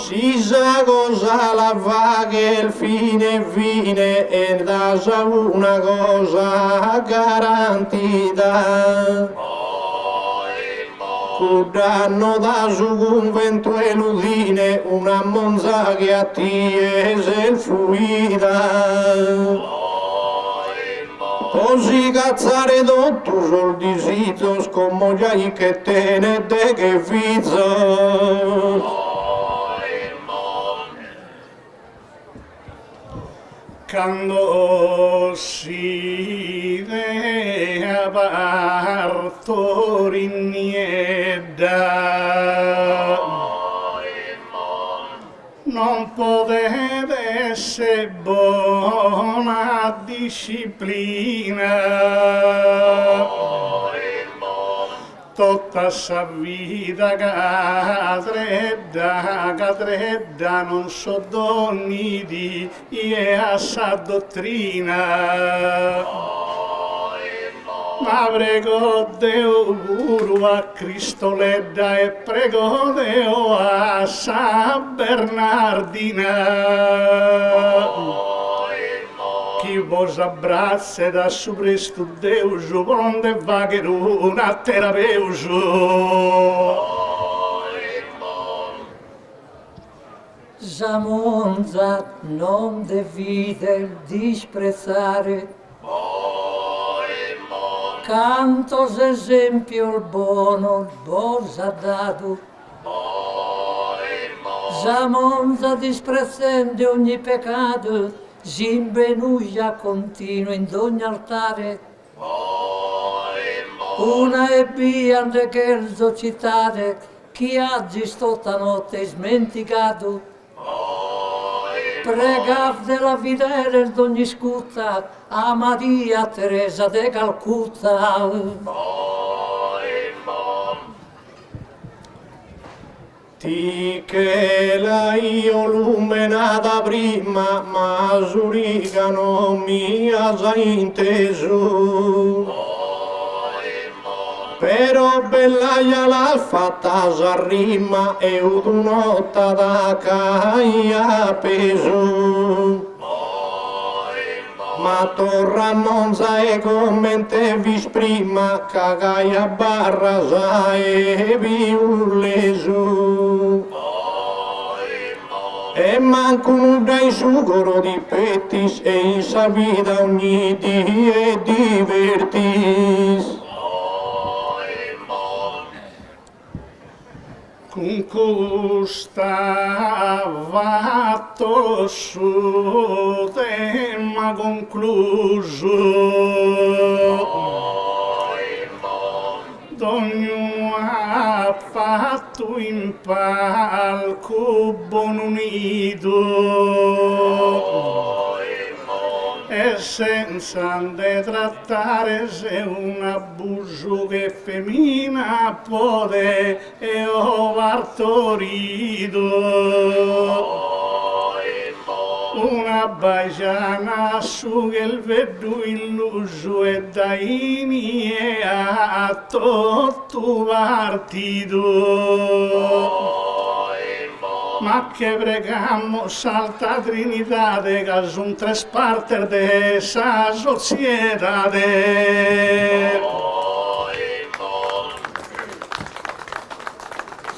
si sa cosa la va che il fine viene e da sa una cosa garantita. Cudanno da su convento e l'udine una monza che a tiese il fuida. Così cazzare tutto soldi zizos come giai che tene de che vizzo. Quando si dea partorinieda non potete essere buona disciplina tutta sa vita cadredda non so donni di a sa dottrina ma prego Deo guru a Cristo ledda e prego Deo a San Bernardina chi vos abbraccia da su presto Deus onde va che una terapeuso Zamonza non devide disprezzare cantos esempio il buono il vos ha dato Zamonza disprezzende ogni peccato Zimbenuia continua in ogni altare una e biande che il cittade chi oggi stota notte smenticato pregav della videre d'ogni scutta a Maria Teresa de Calcutta Ti che la io lumenata prima, ma Zuriga non mi ha già inteso. Però bella l'ha fatta sa rima e un'otta da caia peso. Ma torra Monza e commente vis prima cagaia barra sa e vi un leso e manco un dai sucoro di pettis e in sa vita ogni di e divertis con costava su tema concluso d'ognuno ha fatto in palco buon unito e senza trattare se un abuso che femmina può e ho partorito una baciana su che il vedo illuso e dai miei a tutto partito ma che pregamo Santa Trinità che sono tre parti de sa società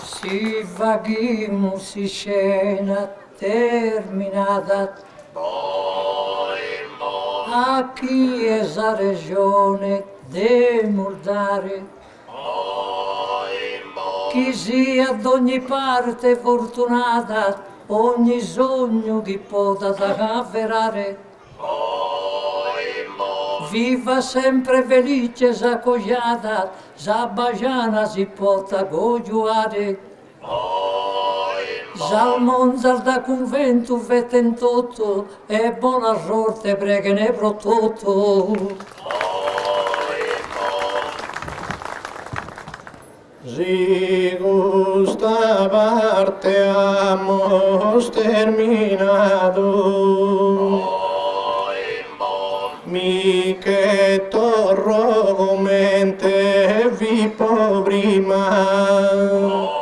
si vaghimus si scena terminata a chiesa regione de Murdare chi sia d'ogni parte fortunata ogni sogno che possa avverare viva sempre felice s'accogliata s'abbagiana si possa gogiuare Salmonzal da convento vettentotto e buona sorte preghene pro tutto Si gusta parte hemos terminado mi che torro commente vi prima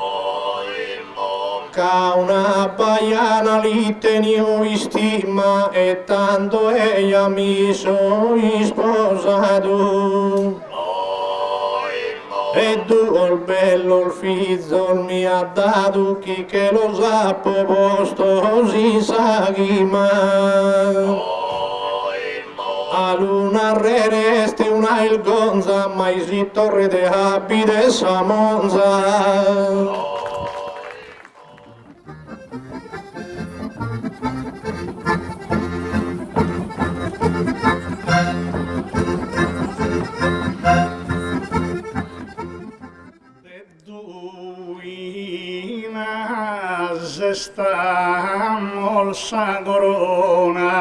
Ca una baiana li tenio in stima e tanto ella mi sono sposato. E tu il bello il figlio mi ha dato chi che lo sa posto si sa chi ma. A luna rereste una il gonza mai si torre de abide sa monza. Beduinas estamos a corona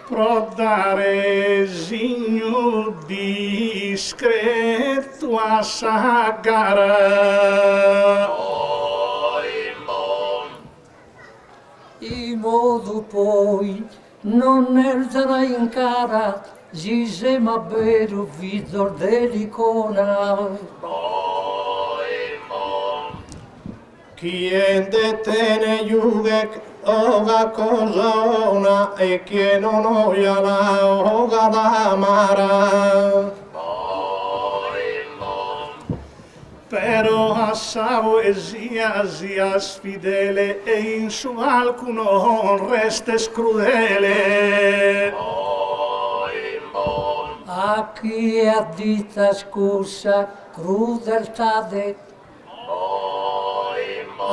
pro dare signo discreto a sa gara. I modo poi non erderà in cara, Gisema beru vidor delicona. Chien de tene jugek oga cosa ona e chi non oia la oga da mara. Però a sa poesia sia sfidele e in su alcuno reste scrudele. A chi è dita scusa, crudeltà de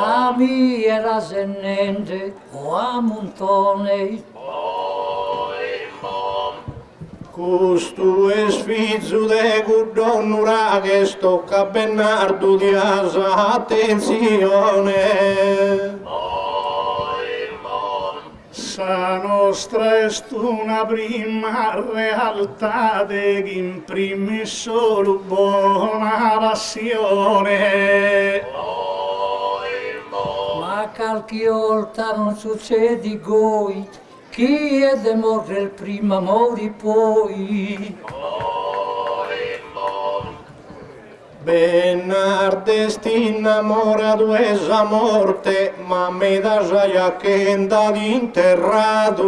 a mi era sennende o a montone. Custu es fizu de guddonnura che stocca Bernardo di asa attenzione. Sa nostra est una prima realtà che imprime solo buona passione. Ma qualche volta non succede goi, chi è de morrer prima mori poi. Bernardo sti innamorato e sa morte, ma me da saia che enda interrato.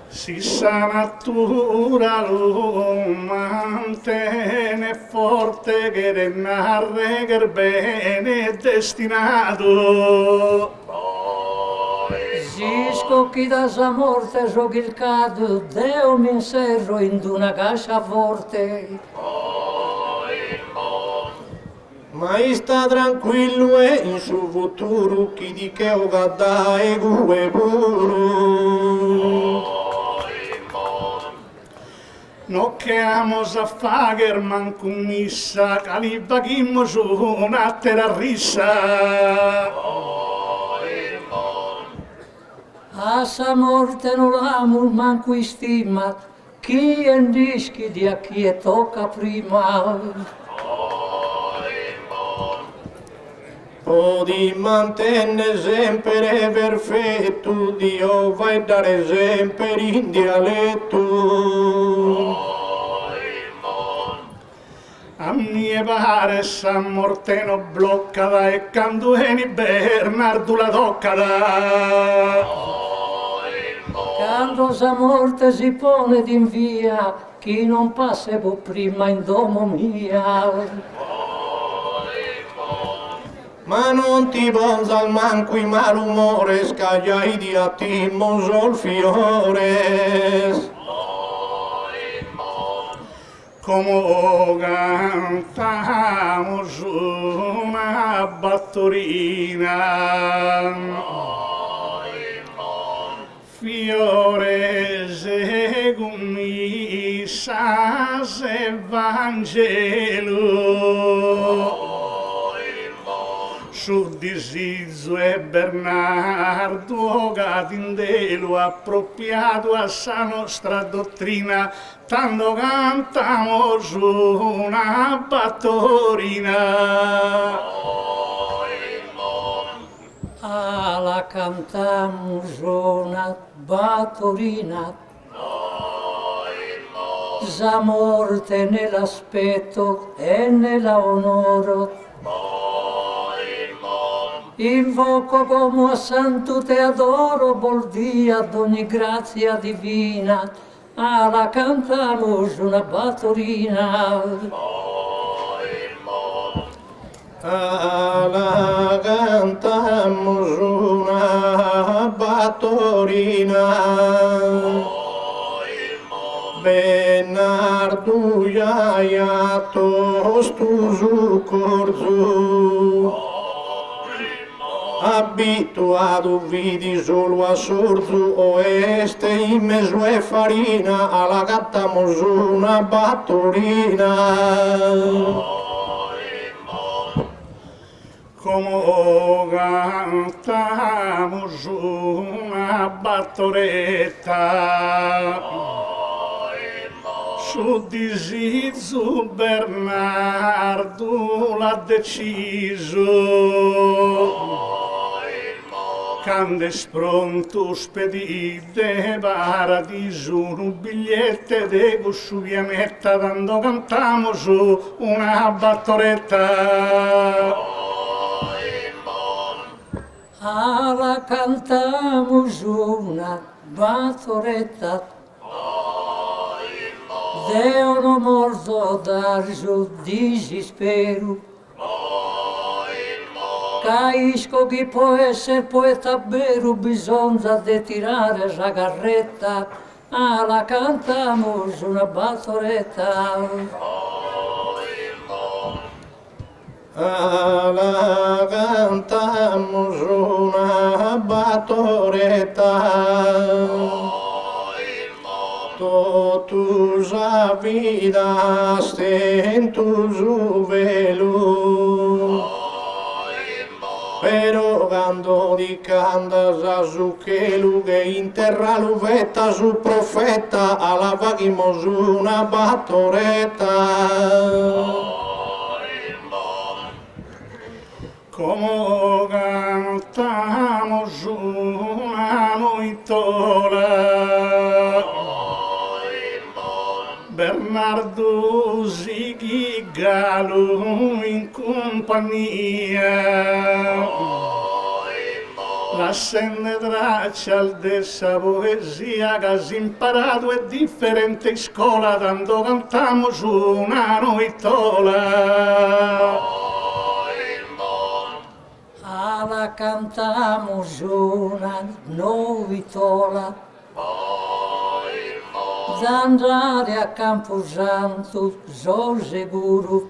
Si sa natura lo mantene forte che ne narre che bene è destinato. Si scocchi da sa morte so il cado, Deo mi inserro in una cascia forte. Ma sta tranquillo e in suo futuro chi di che o gadda e gue puro. No che amo a fager manco missa, calibachimmo su una terrarrissa. A sa morte non l'amo manco stima, chi è in dischi di a chi è tocca prima. Podi mantenne sempre perfetto, Dio vai dare sempre in dialetto. A mie pare sa morte no bloccata e candueni Bernardo la toccata. Quando sa morte si pone in via, chi non passa può prima in domo mia. Ma non ti bonza al manco in malumore, scagliai di attimo sol fiore. Come cantamos una battorina, fiore segum missas e Vangelo. Su disizio e Bernardo Gatindelo appropriato a sa nostra dottrina, tanto cantamos una battorina. La cantamos una battorina, sa morte nell'aspetto e nella onoro. Invoco come a santo te adoro, vol dia d'ogni grazia divina, alla cantamos una battorina. Alla cantamos una battorina. Bernardo Iaiato stu corzu. Abituado vidi solo a sorzu oeste in mezzo e farina, alla cantamos una battorina. Como cantamos una battoretta su disizio Bernardo l'ha deciso. Candes pronto spedite paradiso un biglietto de su viametta dando cantamo su una battoretta. Alla cantamos una battoretta. Deo non morto d'argio desespero. Capisco che può essere poeta vero, bisogna de tirare la carretta, alla cantamos una battoretta. Alla cantamos una battoretta. Totus a vida en tu velu, però gando di candas a su che interra l'uvetta su profeta, alla vagimos una battoretta. Como cantamos una noitola, Bernardo Zighi Galo in compagnia, la senne traccia dessa poesia che si imparato è differente in scuola, tanto cantamos una noitola. Alla cantamos una novitola, d'andare a Camposanto, so sicuro,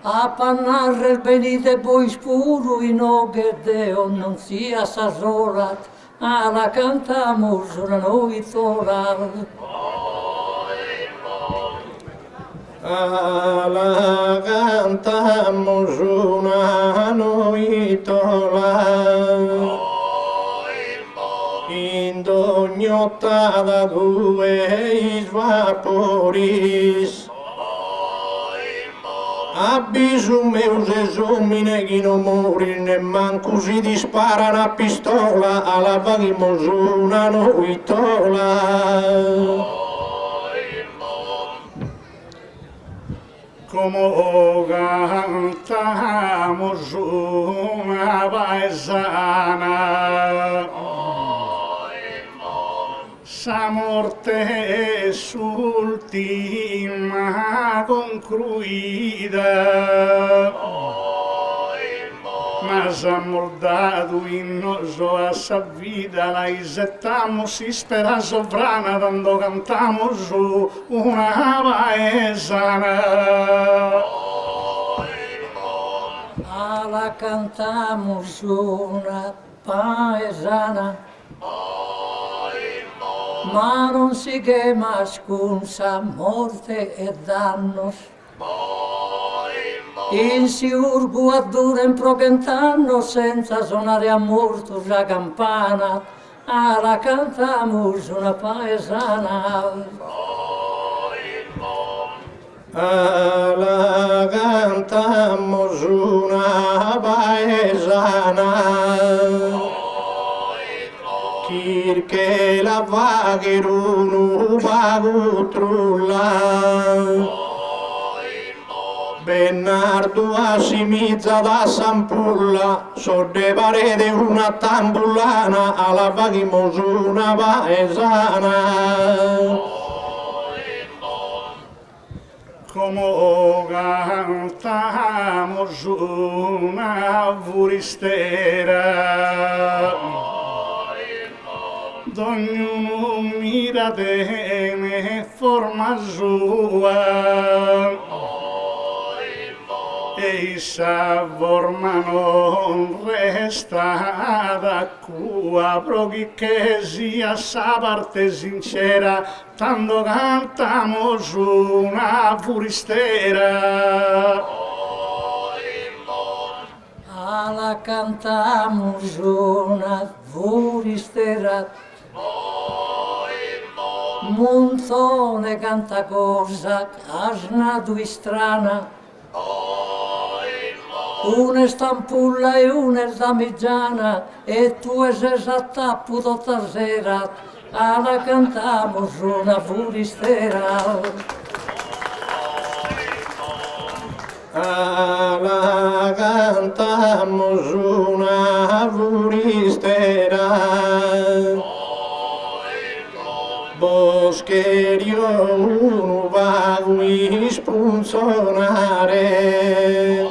a pannare il benite poi spuro, in che Deo non sia sa sola, alla cantamos una novitola. Alla cantamos una noitola, in d'ogni ottava due vaporis, avviso meus esomine chi non mori ne manco si dispara una pistola, alla vagimos una noitola. Como cantamos una paesana, sa morte è s'ultima concluida, ma s'ha moldato in noso a sa vida, la isettamos si spera sovrana, quando cantamos una paesana. Alla cantamos una paesana, ma non si chiama scunsa morte e dannos. In si urgu a dure in progentano senza suonare a morto la campana, alla cantamos una paesana. Alla cantamos una paesana, che la vagherunu bagutrulla. Bernardo Asimizza da Sampulla, sorde parete una tambullana, alla vaghimos una paesana. Como cantamos una furistera, ognuno mira bene forma sua, e sa forma non resta da cua, proprio che sia sa parte sincera, tanto cantamos una furistera. Alla cantamos una furistera, Monzone canta cosa, asnadu strana, una è Stampulla e una è Damigiana, e tu es esatta tutta sera, alla cantamos una furistera. Alla cantamos una furistera, boscherio uno vago spunzonare,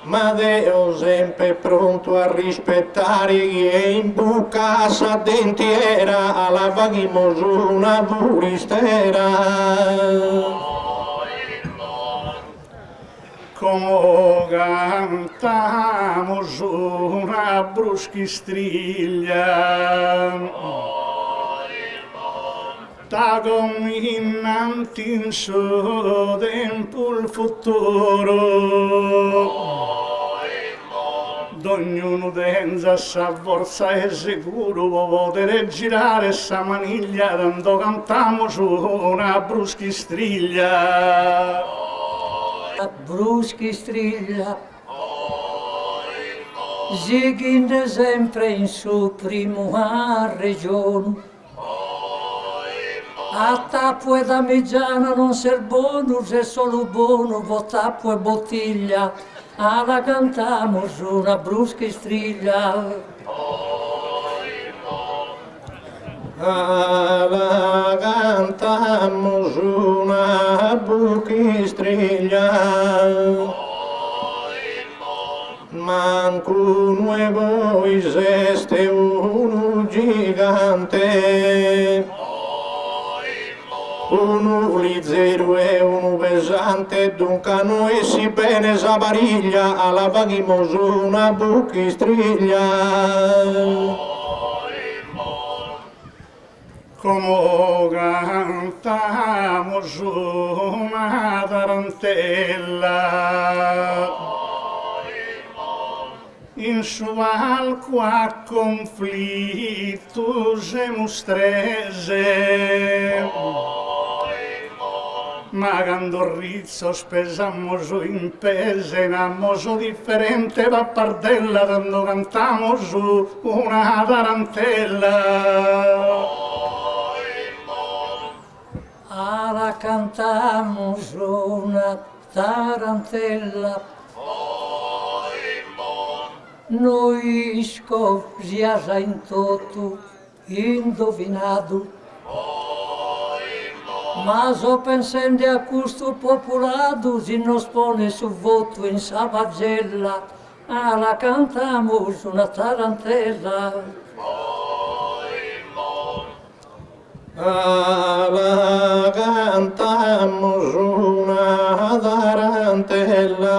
ma Deo sempre pronto a rispettare chi è in buca sa dentiera, alla vaghimos una furistera. Como cantamos una bruschistriglia, ta combinanti in suo tempo il futuro, d'ognuno denza sa forza e sicuro può poter girare sa maniglia, tanto cantamos una bruschistriglia. Bruschi striglia, zighinde sempre in su primo a regione, a tappo e damigiana non ser bonus è solo buono, vo tappo e bottiglia, alla cantamos una bruschi striglia. Alla cantamos una buchistriglia, manco nuovo esiste uno gigante, uno lizzero e uno pesante, dunque noi si bene sabariglia, alla vaghimos una buchistriglia. Como cantamos una tarantella, in su alqua conflittus e mustrese, ma quando rizzo spesamos in pese, namoso differente da pardella, quando cantamos una tarantella. Alla cantamos una tarantella, noi scopsiasa in toto indovinado, ma so pensando a questo popolado si nos pone su voto in sabagella, alla cantamos una tarantella. Alla cantamos una tarantella,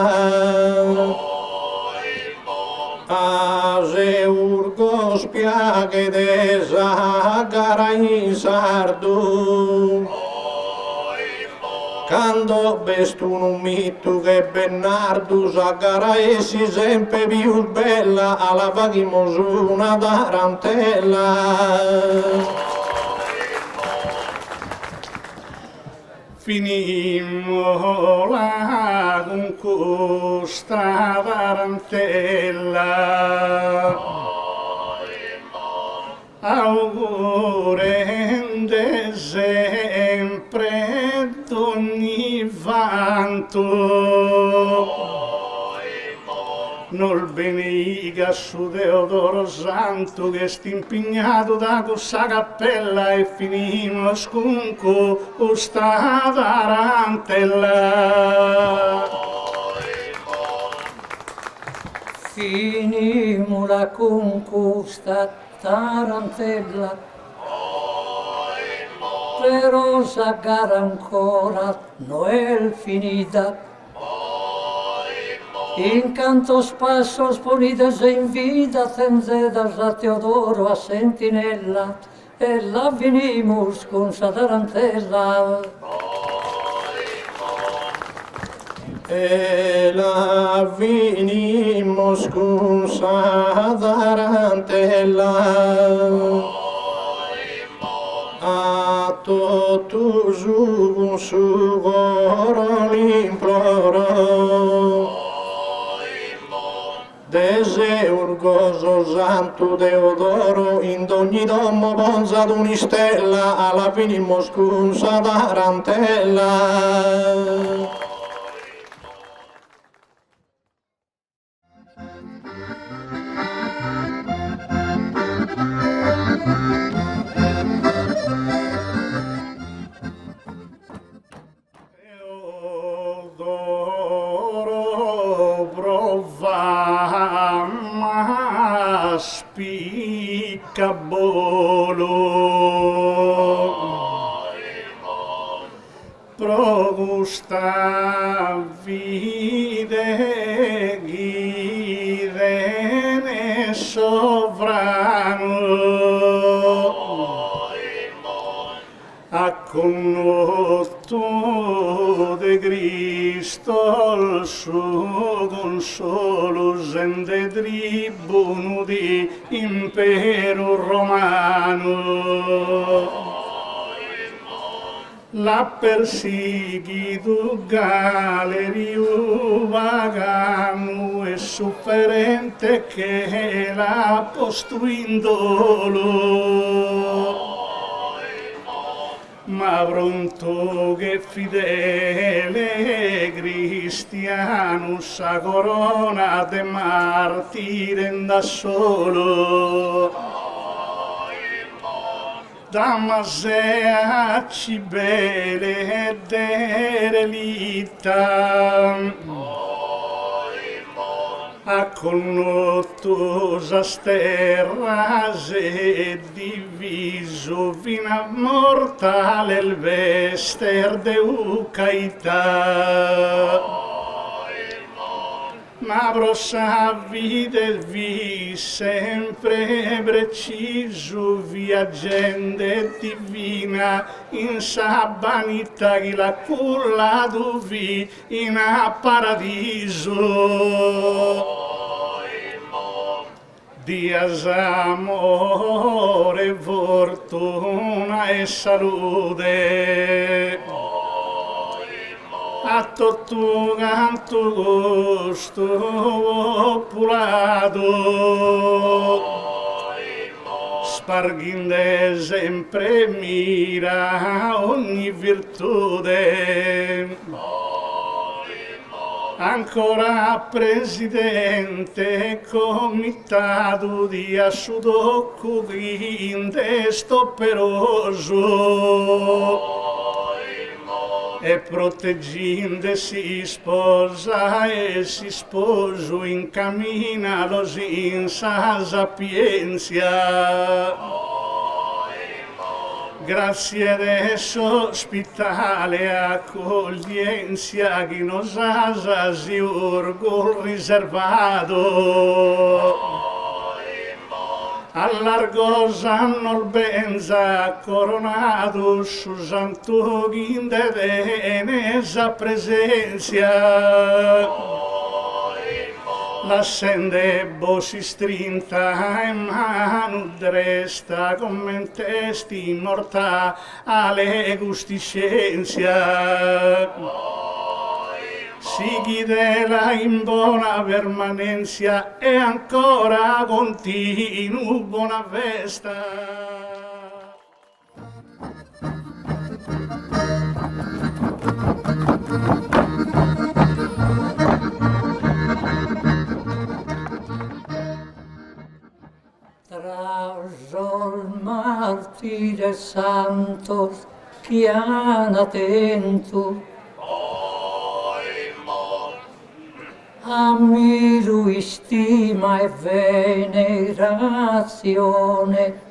a se urgo spiaghe de Sagara in sardo, quando vestuno un mito che Bernardo Sagara e si sempre più bella, alla vaghimos una tarantella. Finimmo la con questa tarantella, augurende sempre d'ogni vanto. Non benedica su Teodoro Santo che s'impignato da questa cappella e finimos con questa tarantella. Finimola con questa tarantella, però s'aggara ancora, non è finita. Incanto spasso sponides in vita tenzedas a Teodoro a sentinella e la venimus con sa tarantella. E la venimos con sa tarantella a tu su coro l'imploro. Dese urgoso santo Teodoro, in ogni domo ponza d'un'istella, alla finimos con sa tarantella. Teodoro prova ma spicca bolo pro gusta vide ghirene sovrano a connotto de Cristo il suo consolo sende tribuno di impero romano. La perseguito galeriu vagano e sofferente che la posto in dolo. Ma pronto che fidele cristiano sa corona de martire da solo. Damasea cibele e derelita a connottosa sterras e diviso fino a mortale il vester de ucaità. Ma brossa vide vi sempre preciso viaggiante divina in sabanita che la culla duvi in a paradiso. Dias amore, fortuna e salute. A tutto canto gusto populato, sparghinde sempre mira ogni virtute. Ancora presidente comitato di assudocco grinde stopperoso. E protegginde si sposa e si sposo incamminados in sa sapienza. Grazie adesso ospitale accoglienza che nos asa si urgo riservato. Allargosa norbenza coronato su santo ghinde denesa presenza. L'assende si strinta in mano dresta come testi immortale gustiscenza. Sighi della in buona permanenza e ancora continu buona festa. Trasol martires santos qui han atento ammiro, stima e venerazione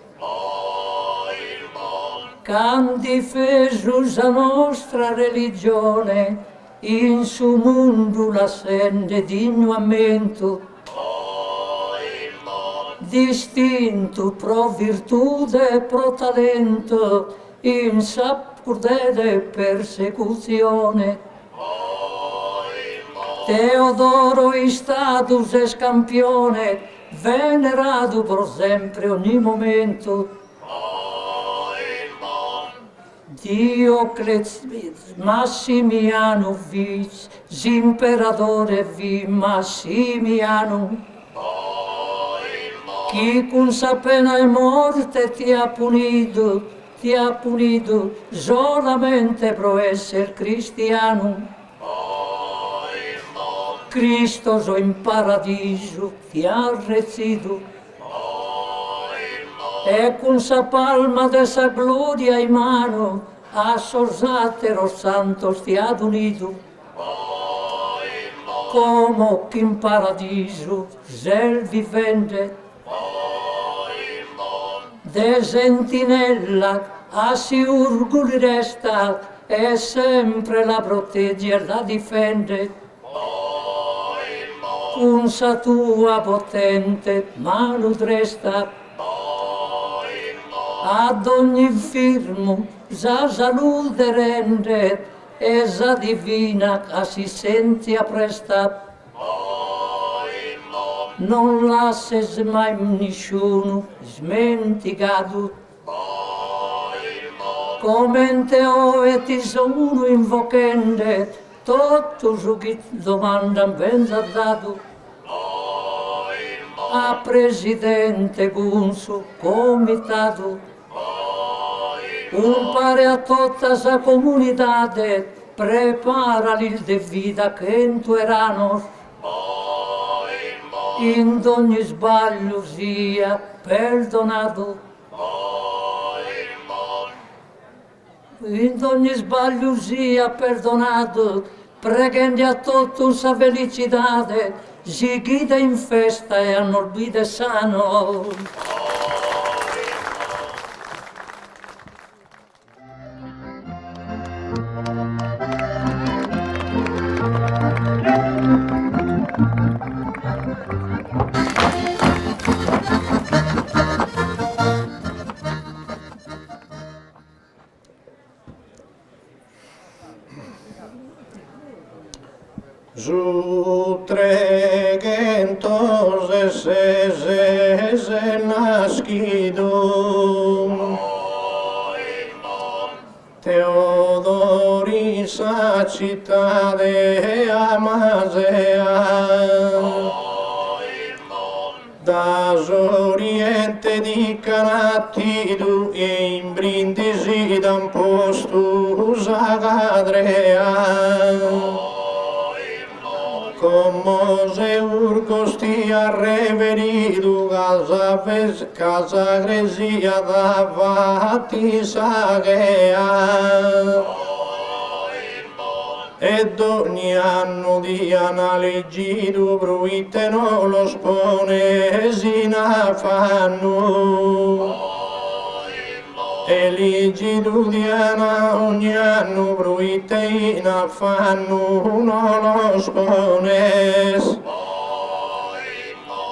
c'han difeso la nostra religione in su mondo la sende dignuamento distinto pro virtude e pro talento in sapurdede persecuzione. Teodoro status es campione, venerato per sempre ogni momento. Massimiano vice, imperatore vi Massimiano. Chi con sa pena e morte ti ha punito solamente pro esser cristiano. Cristo so in paradiso ti ha recido e con sa palma de sa gloria in mano a sosate los santos ti ha unido. Como che in paradiso zel vivente de sentinella a si urguli resta e sempre la protegge e la difende con sa tua potente mano dresta ad ogni infermo sa salute rende e sa divina assistenza presta. Non lasses mai nessuno smenticato, come te ove ti sono invocende, tutto su chi domandan venza dato. A presidente con su comitato, un pare a tutta sa comunità, preparali il de vita che intuerano. In ogni sbaglio sia perdonato. In ogni sbaglio sia perdonato, preghendi a tutto sa felicità, si guida in festa e annorbide sano. Su tregentos se nascido Teodoris a città de Amasea das oriente di Canattidu e in Brindisi dan postus a Gadrea como se urcos ti ha reverido casa gresia davati sagea ed ogni anno di analeggido bruiteno lo sponesi in affanno Eligidu diana ogni anno bruite in affanno uno lo spones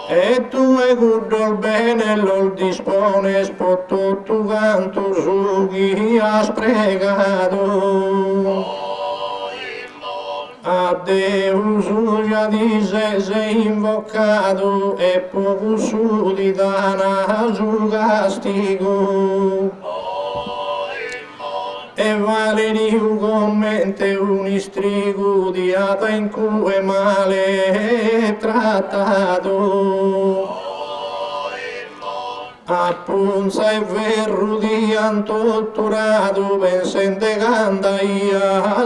e tu e guddol bene lo dispones potto tu canto su chi ha spregato a Deus uja dice sei invocato e poco su di dana su castigo e Valeriu commente un istrigo in cui male trattato. A punza e verru di torturato, pensente canta ia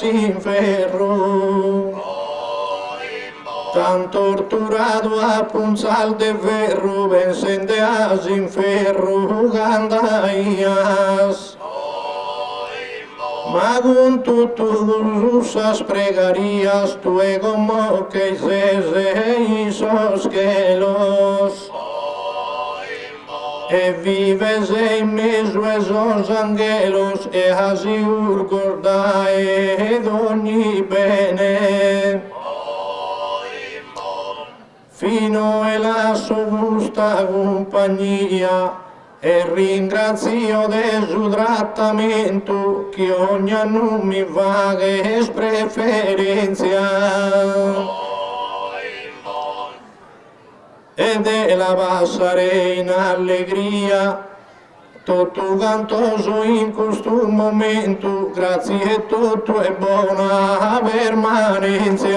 in ferro. Tan torturato a punzal de ferro, pensente in ferro, canta ias. Ma con tutto sus pregarias, tu e como que se isos quelos. E vives en meso esos angelos, e así urcordae d'ogni bene. Fino e la sua giusta compagnia, e ringrazio del suo trattamento, che ogni anno mi fa che preferenza. E della passare in allegria, tutto cantoso in questo momento, grazie e tutto e buona permanenza.